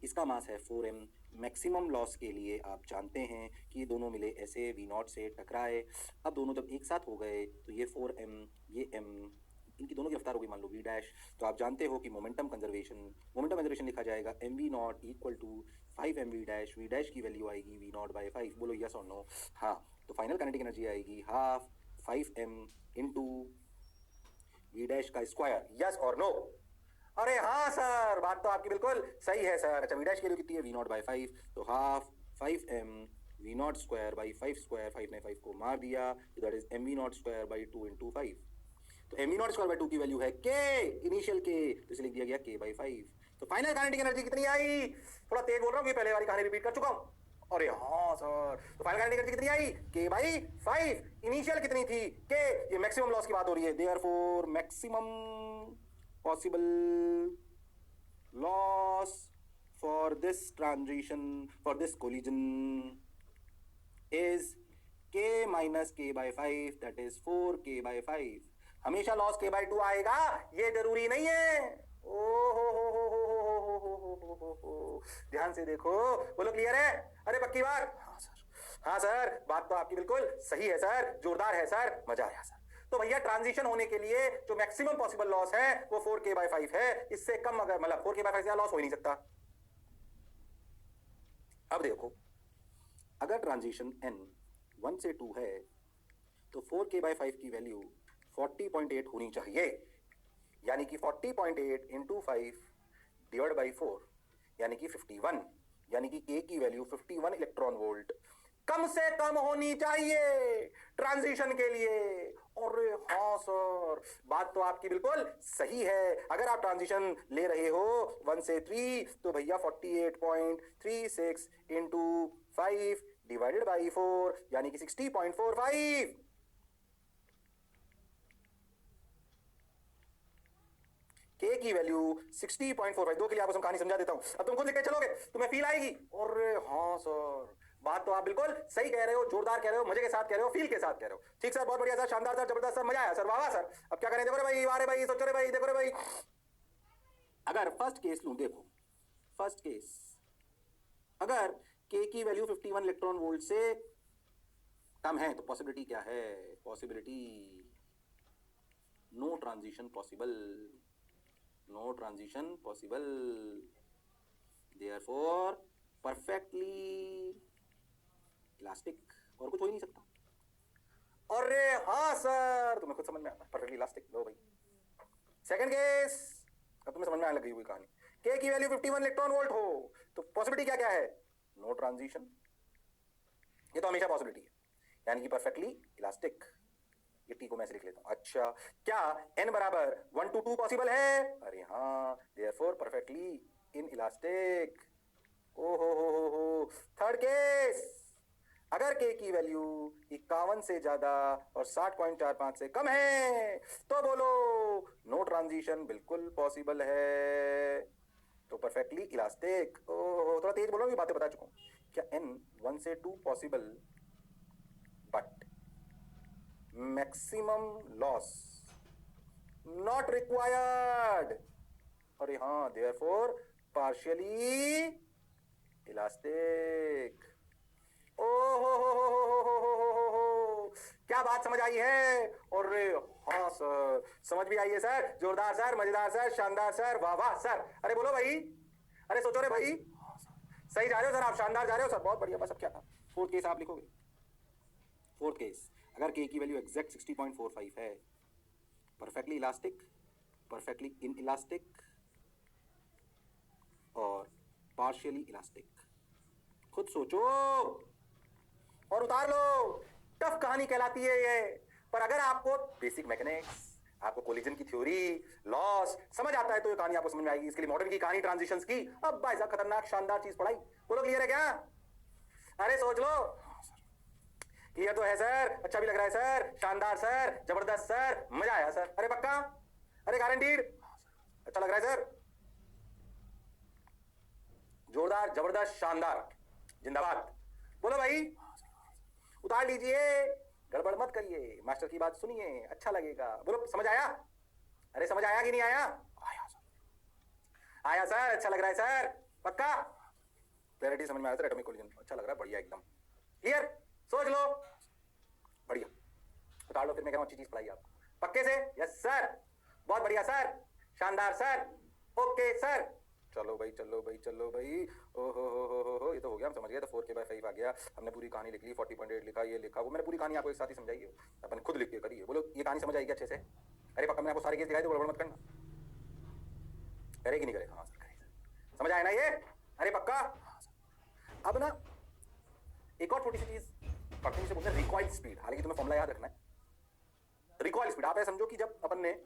इसका मास है 4m। मैक्सिमम लॉस के लिए आप जानते हैं कि ये दोनों मिले ऐसे V0 से टकराए। अब दोनों जब एक साथ हो गए तो ये 4m, ये m, इनकी दोनों की रफ्तार होगी मान लो v डैश। तो आप जानते हो कि मोमेंटम कंजर्वेशन लिखा जाएगा mv0 equal to 5 mv dash. v dash की वैल्यू आएगी v0/5। बोलो यस और नो? हाँ, तो फाइनल काइनेटिक एनर्जी आएगी 12 5m इंटू v डैश का स्क्वायर। यस और नो? अरे हाँ सर, बात तो आपकी बिल्कुल सही है सर। अच्छा, v डैश की वैल्यू कितनी है? v0/5, तो 12 5m v0²/5²। 5 ने 5 को मार दिया, तो दैट इज mv0²/2 इंटू 5। तो mv0²/2 की वैल्यू है k, इनिशियल k, तो इसे लिख दिया गया k/5। तो फाइनल काइनेटिक एनर्जी कितनी आई? थोड़ा तेज बोल रहा हूँ, ये पहले वाली कहानी रिपीट कर चुका हूँ। अरे हाँ सर, तो फाइनल काइनेटिक एनर्जी कितनी आई? k/5। इनिशियल कितनी थी? k। ये मैक्सिमम लॉस की बात हो रही है, therefore maximum possible loss for this transition, for this collision is k minus k/5, that is 4k/5। हमेशा लॉस k/2 आएगा ये जरूरी नहीं है। ओ हो, ध्यान से देखो, बोलो क्लियर है? अरे पक्की बात? हाँ सर, हाँ सर, बात तो आपकी बिल्कुल सही है सर, जोरदार है सर, मजा आया सर। तो भैया ट्रांजिशन होने के लिए जो मैक्सिमम पॉसिबल लॉस है वो 4k/5 है। इससे कम अगर, मतलब 4k/5 से लॉस हो ही नहीं सकता। अब देखो, अगर ट्रांजिशन n 1 से 2 है तो 4k/5 की वैल्यू 40.8 होनी चाहिए, यानी कि 40.8 इंटू 5 डिवाइड बाई 4, यानी कि 51, यानी कि k की वैल्यू 51 इलेक्ट्रॉन वोल्ट कम से कम होनी चाहिए ट्रांजिशन के लिए। और हाँ सर, बात तो आपकी बिल्कुल सही है। अगर आप ट्रांजिशन ले रहे हो 1 से 3, तो भैया 48.36 इंटू 5 डिवाइडेड बाई 4, यानी कि 60.45। के की वैल्यू 60.45। दो के लिए आपको कहानी समझा देता हूं, अब तुम खुद लिख के चलोगे तुम्हें फील आएगी। और हाँ सर, बात तो आप बिल्कुल सही कह रहे हो, जोरदार कह रहे हो, मजे के साथ कह रहे हो, फील के साथ कह रहे हो। ठीक सर, बहुत बढ़िया सर, शानदार सर, जबरदस्त सर, मजा आया सर, वाह वाह सर। अब क्या करें, देखो रे भाई, वाह रे भाई, सोचो रे भाई, देखो रे भाई। अगर फर्स्ट केस लूं, देखो फर्स्ट केस, अगर के की वैल्यू 51 इलेक्ट्रॉन वोल्ट से कम है तो पॉसिबिलिटी क्या है? Possibility no transition possible, no transition possible, therefore perfectly elastic, और कुछ हो ही नहीं सकता। अरे हाँ सर, तुम्हें खुद समझ में आता है, परफेक्टली इलास्टिक। लो भाई सेकंड केस, अब तुम्हें समझ में आने लगी हुई कहानी। के की वैल्यू 51 इलेक्ट्रॉन वोल्ट हो तो पॉसिबिलिटी क्या क्या है? नो ट्रांजिशन, ये तो हमेशा पॉसिबिलिटी है, यानी कि परफेक्टली इलास्टिक। ये टी को मैं ऐसे लिख लेता हूं। अच्छा, क्या n बराबर 1 to 2 पॉसिबल है? अरे हाँ, देयरफॉर परफेक्टली इन इलास्टिक। ओ हो। थर्ड केस, अगर k की वैल्यू 51 से ज्यादा और 60.45 से कम है तो बोलो नो ट्रांजिशन बिल्कुल पॉसिबल है, तो परफेक्टली इलास्टिक। ओहो, थोड़ा तेज बोलो, ये बातें बता चुका हूं। क्या n 1 से 2 possible but maximum loss not required? अरे हाँ, देयरफॉर पार्शियली इलास्टिक। ओ हो, क्या बात समझ आई है? और हाँ सर, समझ भी आई है सर, जोरदार सर, मजेदार सर, शानदार सर, वाह वाह सर। अरे बोलो भाई, अरे सोचो रे भाई, सही जा रहे हो सर आप, शानदार जा रहे हो सर, बहुत बढ़िया। बस अब क्या था, फोर्थ केस आप लिखोगे। फोर्थ केस, अगर के की वैल्यू एग्जैक्ट 60.45 है, perfectly elastic, perfectly in elastic और पार्शियली इलास्टिक। खुद सोचो और उतार लो, टफ कहानी कहलाती है ये। पर अगर आपको बेसिक मैकेनिक्स, आपको कोलिजन की थ्योरी, लॉस समझ आता है तो ये कहानी आपको समझ में आएगी। इसके लिए मॉडर्न की कहानी, ट्रांजिशंस की, अब भाई साहब खतरनाक शानदार चीज पढ़ाई। बोलो क्लियर है क्या? अरे सोच लो, क्लियर तो है सर, अच्छा भी लग रहा है सर, शानदार सर, जबरदस्त सर, मजा आया सर। अरे पक्का, अरे गारंटीड, अच्छा लग रहा है सर, जोरदार, जबरदस्त, शानदार, जिंदाबाद। बोलो भाई, उतार लीजिए, गड़बड़ मत करिए, मास्टर की बात सुनिए, अच्छा लगेगा। बोलो समझ आया? अरे समझ आया कि नहीं आया? आया सर, आया सर, अच्छा लग रहा है सर, पक्का? क्लैरिटी समझ में आया सर, एटॉमिक कोलिजन अच्छा लग रहा है, बढ़िया एकदम क्लियर। सोच लो, बढ़िया, उतार लो, फिर मैं कह रहा हूं अच्छी चीज पढ़ाई आपको, पक्के से? यस सर, बहुत बढ़िया सर, शानदार सर, ओके सर। चलो भाई, चलो भाई, चलो भाई। ओ हो, ये तो हो गया, हम समझ गए। तो 4k/5 आ गया, हमने पूरी कहानी लिख ली, 40.8 लिखा, ये लिखा, वो मैंने पूरी कहानी आपको एक साथ ही समझाई है, अपन खुद लिख के करिए। बोलो ये कहानी समझ आएगी अच्छे से? अरे पक्का, मैंने आपको सारे केस दिखाई दे, गड़बड़ मत करना। करेगी नहीं करेगा? हाँ सर करेगी, समझ आया ना ये? अरे पक्का। अब ना एक और छोटी सी चीज पढ़ते से बोलते हैं रिकॉइल स्पीड, हालांकि तुम्हें फॉर्मूला याद रखना है। रिकॉइल स्पीड, आप ऐसे समझो कि जब अपन ने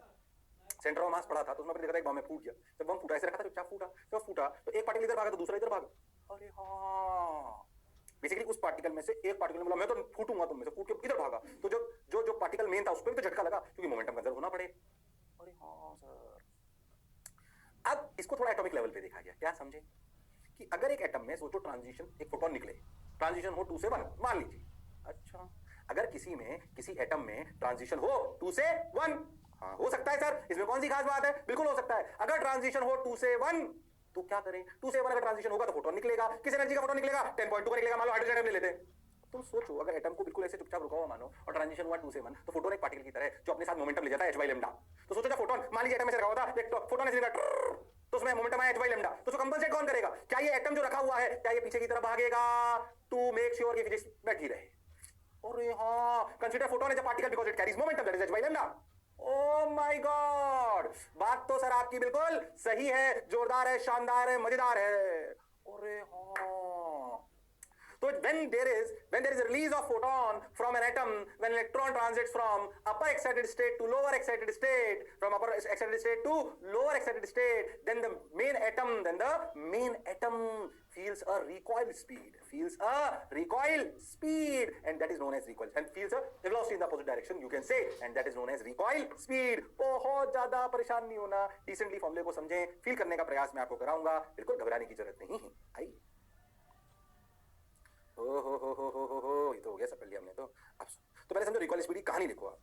सेंटर ऑफ मास पढ़ा था तो उसमें देखा था एक बम में फूट गया, जब बम फूटा ऐसे रखा था चुपचाप, फूटा, जब फूटा तो एक पार्टिकल इधर भागा तो दूसरा इधर भागा। अरे हाँ, बेसिकली उस पार्टिकल में से एक पार्टिकल ने बोला मैं तो फूटूंगा, तुम में से फूट के इधर भागा, तो जो जो जो पार्टिकल मेन था उस पर भी तो झटका लगा, क्योंकि मोमेंटम कंजर्व होना पड़े। अरे हाँ सर, अब इसको थोड़ा एटॉमिक लेवल पे देखा गया, क्या समझे? कि अगर एक एटम में सोचो ट्रांजिशन, एक फोटोन निकले, ट्रांजिशन हो 2 से 1, मान लीजिए। अच्छा, अगर किसी एटम में ट्रांजिशन हो 2 से 1, हाँ हो सकता है सर, इसमें कौन सी खास बात है? बिल्कुल हो सकता है। अगर ट्रांजिशन हो 2 से 1 तो क्या करें? 2 से 1 अगर ट्रांजिशन होगा तो फोटोन निकलेगा, किस एनर्जी का फोटोन निकलेगा? 10.2 का निकलेगा। मान लो हाइड्रोजन एटम ले लेते हैं। तुम सोचो, अगर एटम को बिल्कुल ऐसे चुपचाप रुका हुआ मानो और ट्रांजिशन हुआ 2 से 1, तो फोटोन एक पार्टिकल की तरह है जो अपने साथ मोमेंटम ले जाता है h by लैम्डा। तो सोचो जब फोटोन, मान लीजिए एटम में से रखा हुआ था, एक फोटोन ऐसे निकला तो उसमें मोमेंटम आया h by लैम्डा, तो उसको कंपनसेट कौन करेगा? क्या ये एटम जो रखा हुआ है, क्या ये पीछे की तरफ भागेगा टू मेक श्योर कि फिजिक्स बैठी रहे? अरे हाँ, consider photon as a particle because it carries momentum that is h by lambda. Oh my god, बात तो सर आपकी बिल्कुल सही है, जोरदार है, शानदार है, मजेदार है। अरे हाँ, so when there is a release of photon from an atom, when electron transits from upper excited state to lower excited state, from upper excited state to lower excited state, then the main atom feels a recoil speed, and that is known as recoil, and feels a velocity in the opposite direction, you can say, and that is known as recoil speed. बहुत ज्यादा परेशान नहीं होना, डिसेंटली फॉर्मूले को समझें, फील करने का प्रयास मैं आपको कराऊंगा, बिल्कुल घबराने की जरूरत नहीं है। आइए ओ हो, ये तो हो गया, सब कर लिया हमने तो। अब तो पहले समझो रिकॉइल स्पीड की कहानी लिखो आप।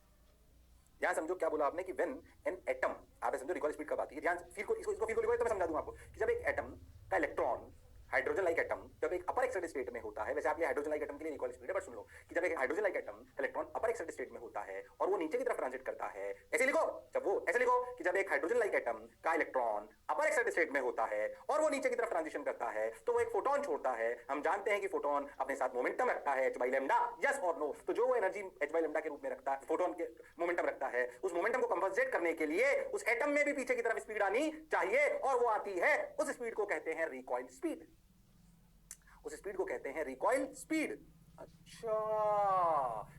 ध्यान समझो क्या बोला आपने कि व्हेन एन एटम, आप समझो रिकॉइल स्पीड कब आती है। ध्यान फील को, इसको फील को लिखो तो मैं समझा दूंगा आपको कि जब एक एटम का इलेक्ट्रॉन हाइड्रोजन लाइक एटम जब एक अपर एक्साइटेड स्टेट में होता है, वैसे आप ये हाइड्रोजन लाइक एटम के लिए रिकॉइल स्पीड है, बट सुन लो कि जब एक हाइड्रोजन लाइक एटम इलेक्ट्रॉन अपर एक्साइटेड स्टेट में होता है और वो नीचे की तरफ ट्रांजिट करता है, ऐसे लिखो, जब वो ऐसे लिखो कि जब एक हाइड्रोजन लाइक एटम का इलेक्ट्रॉन अपर एक्साइटेड स्टेट में होता है और वो नीचे की तरफ ट्रांजिशन करता है तो वो एक फोटोन छोड़ता है। हम जानते हैं कि फोटोन अपने साथ मोमेंटम रखता है h by लैम्डा, यस और नो। तो जो वो एनर्जी h by लैम्डा के रूप में रखता है, फोटोन के मोमेंटम रखता है, उस मोमेंटम को कंपनसेट करने के लिए उस एटम में भी पीछे की तरफ स्पीड आनी चाहिए और वो आती है। उस स्पीड को कहते हैं रिकॉइल स्पीड, उस स्पीड को कहते हैं रिकॉइल स्पीड। अच्छा,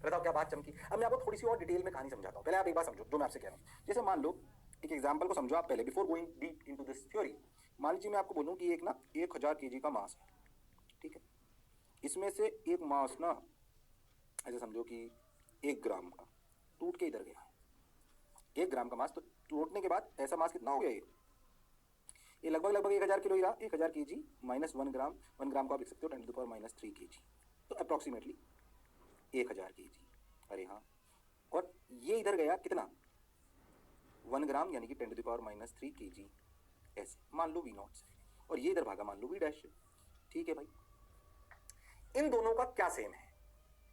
बताओ क्या बात चमकी। अब मैं आपको थोड़ी सी और डिटेल में कहानी समझाता हूं, पहले आप एक बात समझो जो मैं आपसे कह रहा हूं। जैसे मान लो एक एग्जांपल को समझो आप पहले, before going deep into this theory. मान लीजिए मैं आपको बोलूं कि एक ना 1000 केजी का मास है, ठीक है, इसमें से एक मास ना ऐसे समझो कि 1 ग्राम का टूट के इधर गया है। 1 ग्राम का मास, तो टूटने के बाद ऐसा मास कितना हो गया ये लगभग 1000 किलो ही रहा। 1000 केजी माइनस 1 ग्राम, 1 ग्राम को आप लिख सकते हो 10 to the power minus 3 KG, तो अप्रोक्सीमेटली 1000 केजी। अरे हाँ, और ये इधर गया कितना, 1 ग्राम, यानी कि 10 to the power minus 3 KG ऐसे मान लो V0 से, और ये इधर भागा मान लो V डैश। ठीक है भाई, इन दोनों का क्या सेम है,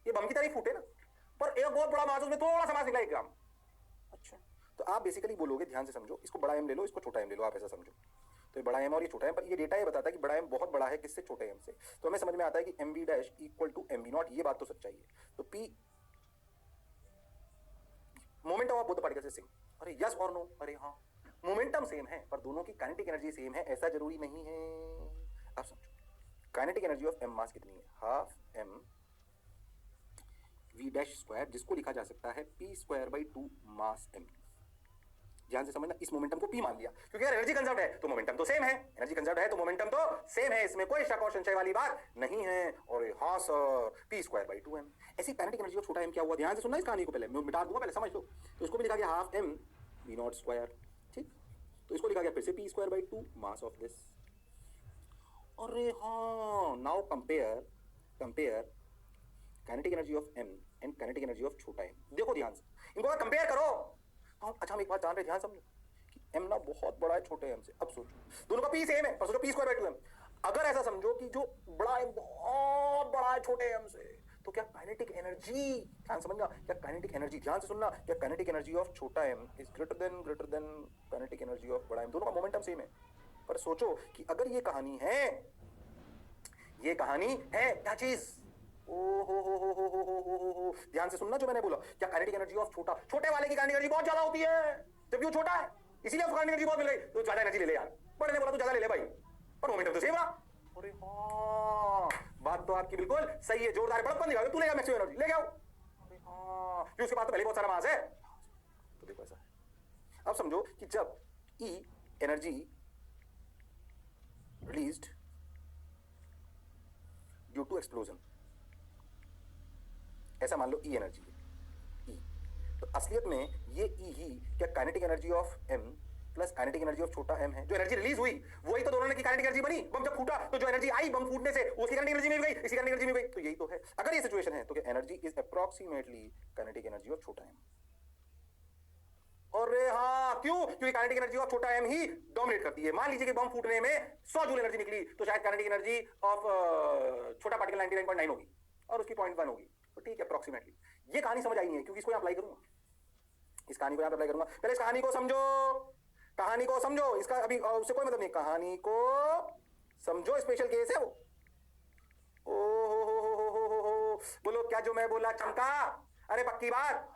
ये बम की तरह फूटे ना, पर एक बहुत बड़ा मास, उसमें थोड़ा सा मास निकला 1 ग्राम। अच्छा, तो आप बेसिकली बोलोगे, ध्यान से समझो, इसको बड़ा एम ले लो, इसको छोटा एम ले लो, आप ऐसा समझो। तो ये बड़ा एम और ये छोटा एम, पर ये डेटा ये बताता है कि बड़ा एम बहुत बड़ा है किससे, छोटे एम से। तो हमें समझ में आता है कि M V dash equal to M V not, ये बात तो सच्चाई है। तो P momentum of both particles is same. अरे यस और नो, अरे हाँ, मोमेंटम सेम है पर दोनों की काइनेटिक एनर्जी सेम है, ऐसा जरूरी नहीं है। अब समझो, kinetic energy of M mass कितनी है, half M V dash square, जिसको लिखा जा सकता है P square by 2 mass M. ध्यान से समझना, इस मोमेंटम को पी मान लिया क्योंकि यार एनर्जी कंजर्व है तो मोमेंटम तो सेम है, एनर्जी कंजर्व है तो मोमेंटम तो सेम है, इसमें कोई शक और संशय वाली बात नहीं है। और हाँ sir, P square by 2 M. ऐसी काइनेटिक एनर्जी ऑफ छोटा एम क्या हुआ, ध्यान से सुनना इस कहानी को, पहले मैं मिटा दूंगा, पहले समझ लो। तो इसको भी लिखा गया half M V not square, ठीक, तो इसको लिखा गया फिर से P square by 2 mass of this. अरे हाँ, now compare compare kinetic energy of M and kinetic energy of छोटा एम। देखो ध्यान से, इनको कंपेयर करो। अच्छा, हम एक बात जान रहे, ध्यान समझो कि एम ना बहुत बड़ा है छोटे एम से। अब सोचो दोनों का पी सेम है, पर सोचो पी स्क्वायर बाई 2 एम। अगर ऐसा समझो कि जो बड़ा एम बहुत बड़ा है छोटे एम से, तो क्या काइनेटिक एनर्जी, ध्यान समझना, क्या काइनेटिक एनर्जी, ध्यान से सुनना, क्या काइनेटिक एनर्जी ऑफ छोटा M is greater than kinetic energy of बड़ा एम। दोनों का मोमेंटम सेम है। पर सोचो कि अगर ये कहानी है, ये कहानी है क्या चीज, ओ ध्यान से सुनना जो मैंने बोला, क्या काइनेटिक एनर्जी ऑफ छोटा, छोटे वाले की काइनेटिक एनर्जी बहुत ज्यादा होती है जबकि वो छोटा है, इसीलिए उसको काइनेटिक एनर्जी बहुत मिल गई, तो ज्यादा एनर्जी ले ले यार। बड़े ने बोला तू ज्यादा ले ले भाई, पर मोमेंटम तो सेम रहा। अरे हाँ, बात तो आपकी बिल्कुल सही है, जोरदार बड़प्पन दिखा, तू लेगा मैक्सिमम एनर्जी ले गया। अरे हाँ, क्यों, उसके बाद तो पहले बहुत सारा मास है। तो देखो ऐसा, अब समझो कि जब E energy released due to explosion, ऐसा मान लो ई एनर्जी है, ई, तो असलियत में ये ई ही क्या kinetic energy of M plus kinetic energy of छोटा एम है। जो एनर्जी रिलीज हुई वही तो दोनों ने की काइनेटिक एनर्जी बनी। बम जब फूटा तो जो एनर्जी आई बम फूटने से, उसकी काइनेटिक एनर्जी मिल गई, इसी काइनेटिक एनर्जी मिल गई। तो यही तो है, अगर ये सिचुएशन है तो क्या energy is approximately kinetic energy of छोटा एम। अरे हाँ, क्यों, क्योंकि काइनेटिक एनर्जी ऑफ छोटा एम ही डोमिनेट करती है। मान लीजिए कि बम फूटने में 100 जूल एनर्जी निकली, तो शायद काइनेटिक एनर्जी ऑफ छोटा पार्टिकल 99.9 होगी और उसकी 0.1 होगी, तो ठीक है अप्रॉक्सीमेटली। ये कहानी समझ आई नहीं है क्योंकि इसको अप्लाई करूंगा, इस कहानी को यहाँ अप्लाई करूंगा। पहले इस कहानी को समझो, कहानी को समझो, इसका अभी उससे कोई मतलब नहीं, कहानी को समझो, स्पेशल केस है वो। ओ बोलो क्या जो मैं बोला चमका, अरे पक्की बात,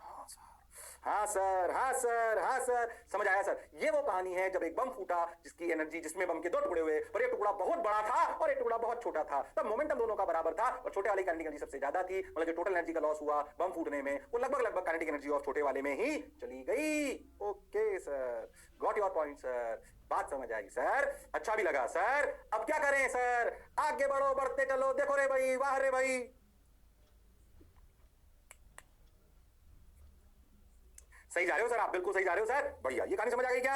हाँ सर, हाँ सर, हाँ सर, समझ आया सर। ये वो कहानी है जब एक बम फूटा जिसकी एनर्जी, जिसमें बम के 2 टुकड़े हुए और एक टुकड़ा बहुत बड़ा था और एक टुकड़ा बहुत छोटा था, तब मोमेंटम दोनों का बराबर था और छोटे वाले की काइनेटिक एनर्जी सबसे ज्यादा थी। मतलब जो टोटल एनर्जी का लॉस हुआ बम फूटने में, वो लगभग काइनेटिक एनर्जी ऑफ छोटे वाले में ही चली गई। Okay sir, got your point sir, बात समझ आई सर, अच्छा भी लगा सर। अब क्या करें सर, आगे बढ़ो, बढ़ते चलो, देखो रे भाई, वाह रे भाई, सही जा रहे हो सर आप, बिल्कुल सही जा रहे हो सर, बढ़िया। ये कहानी समझ आ गई क्या,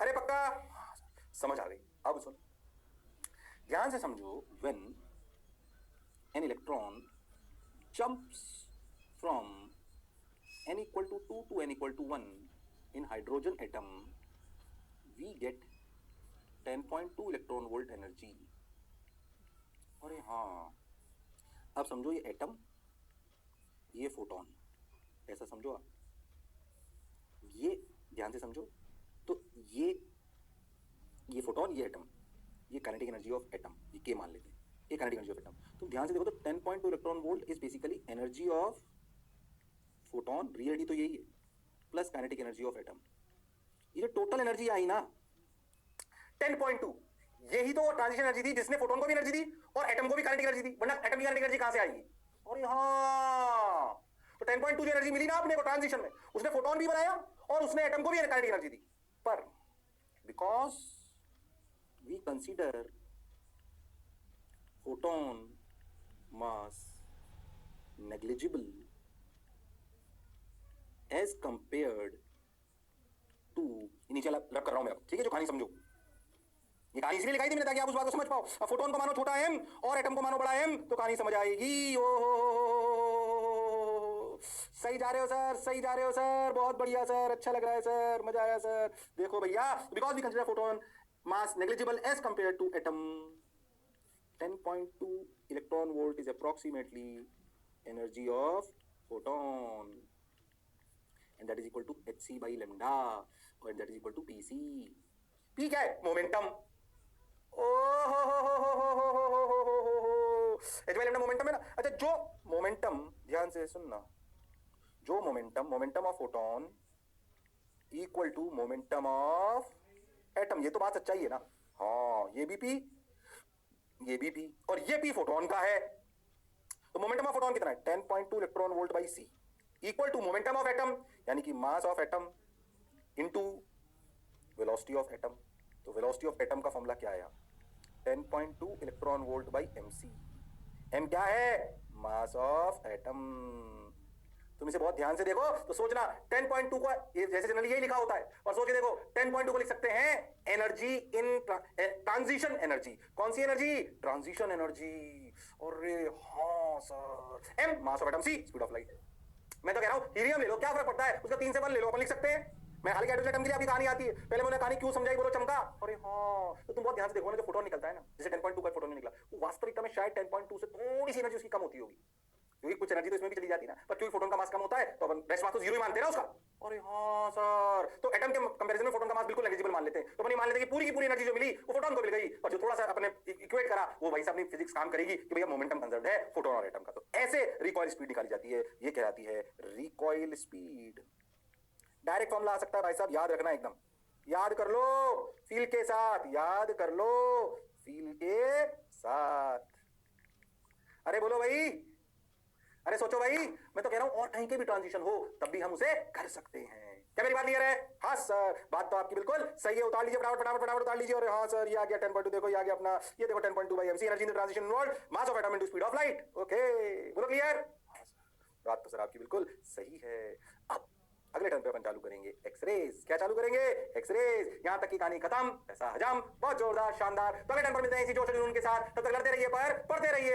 अरे पक्का समझ आ गई। अब सुन, ध्यान से समझो, when an electron jumps from n equal to 2 to n equal to 1 in hydrogen atom, we get 10.2 electron volt energy. अरे हाँ, अब समझो ये एटम, ये फोटोन, ऐसा समझो आप, ये ध्यान से समझो। तो ये फोटोन, ये एटम, ये काइनेटिक एनर्जी ऑफ एटम, ये के मान लेते हैं, ये काइनेटिक एनर्जी ऑफ एटम। तो ध्यान से देखो तो 10.2 electron volt is basically energy of photon, reality तो यही है, plus kinetic energy of atom. ये जो टोटल एनर्जी आई ना 10.2, यही तो ट्रांजिशन एनर्जी थी जिसने फोटोन को भी एनर्जी दी और एटम को भी काइनेटिक एनर्जी दी, वरना एटम की काइनेटिक एनर्जी कहां से आएगी? और हाँ, तो 10.2 जो एनर्जी मिली ना अपने को ट्रांजिशन में, उसने फोटोन भी बनाया और उसने एटम को भी काइनेटिक एनर्जी दी। पर because we consider photon mass negligible as compared to, नीचे रब कर रहा हूं मैं, ठीक है, जो कहानी समझो। ये कहानी इसलिए लिखाई थी मैंने ताकि आप उस बात को समझ पाओ। अब फोटोन को मानो छोटा एम और एटम को मानो बड़ा एम, तो कहानी समझ आएगी। ओ सही जा रहे हो सर, सही जा रहे हो सर, बहुत बढ़िया सर, अच्छा लग रहा है सर, मजा आया सर। देखो भैया, because we consider photon mass negligible as compare to atom, 10.2 electron volt is approximately energy of photon, and that is equal to hc by lambda, और that is equal to pc। p क्या है? Momentum. h by lambda momentum है ना। अच्छा, जो मोमेंटम, ध्यान से सुनना, जो momentum of photon equal to momentum of atom, ये तो बात सच्चाई है ना। हाँ, ये भी p, ये भी p, और ये p फोटोन का है। तो मोमेंटम ऑफ फोटोन कितना है? 10.2 electron volt by c equal to momentum of atom, यानी कि mass of atom into velocity of atom. तो वेलोसिटी ऑफ एटम का फॉर्मूला क्या आया? 10.2 electron volt by mc। m क्या है? Mass of atom. तुम इसे बहुत ध्यान से देखो तो सोचना, 10.2 को जैसे जनरली यही लिखा होता है, और सोच के देखो 10.2 को लिख सकते हैं एनर्जी इन ट्रांजिशन एनर्जी। कौन सी एनर्जी? Transition energy. अरे हाँ sir, m mass of atom, c speed of light. मैं तो कह रहा हूं हीलियम ले लो, क्या फर्क पड़ता है? उसका 3 से 1 ले लो, अपन लिख सकते हैं। मैं हालांकि हाइड्रोजन एटम के लिए आपकी कहानी आती है, पहले मैंने कहानी क्यों समझाई बोलो, चमका। अरे हाँ, तो तुम बहुत ध्यान से देखो ना, जो फोटोन निकलता है ना, जैसे 10.2 का फोटोन निकला, वो वास्तविकता में शायद 10.2 से थोड़ी सी एनर्जी उसकी कम होती होगी, क्योंकि कुछ एनर्जी तो इसमें भी चली जाती है ना, पर क्योंकि फोटोन का मास कम होता है तो अपन रेस्ट मास तो जीरो ही मानते हैं ना उसका। अरे हाँ सर, तो एटम के कंपैरिजन में फोटोन का मास बिल्कुल नेग्लिजिबल मान लेते हैं। तो अपन ये मान लेते हैं कि पूरी की पूरी एनर्जी जो मिली वो फोटोन को मिल गई, और जो थोड़ा सा अपने इक्वेट करा वो भाई साहब अपनी फिजिक्स काम करेगी कि भैया मोमेंटम कंजर्व्ड है फोटोन और एटम का। तो ऐसे रिकॉइल स्पीड निकाली जाती है, ये कहलाती है रिकॉइल स्पीड। डायरेक्ट फॉर्मूला आ सकता है भाई साहब, याद रखना, एकदम याद कर लो, फील के साथ याद कर लो, फील के साथ। अरे बोलो भाई, अरे सोचो भाई, मैं तो कह रहा हूं और कहीं के भी ट्रांजिशन हो तब भी हम उसे कर सकते हैं। क्या मेरी बात क्लियर है? हाँ सर, बात तो आपकी बिल्कुल सही है। उतार लीजिए फटाफट फटाफट फटाफट उतार लीजिए। और हाँ सर, ये आ गया 10.2, देखो ये आ गया अपना, ये देखो 10.2 by mc, energy in the transition involved, mass of atom into speed of light. Okay, बोलो क्लियर? हाँ सर, बात तो सर आपकी बिल्कुल सही है। अब अगले टर्न पे अपन चालू करेंगे एक्सरेज। क्या चालू करेंगे? एक्सरेज। यहां तक की कहानी खत्म, ऐसा हजम, बहुत जोरदार, शानदार। तो अगले टर्न पर मिलते हैं इसी जोश और जुनून के साथ। तब तक लड़ते रहिए, पर पढ़ते रहिए।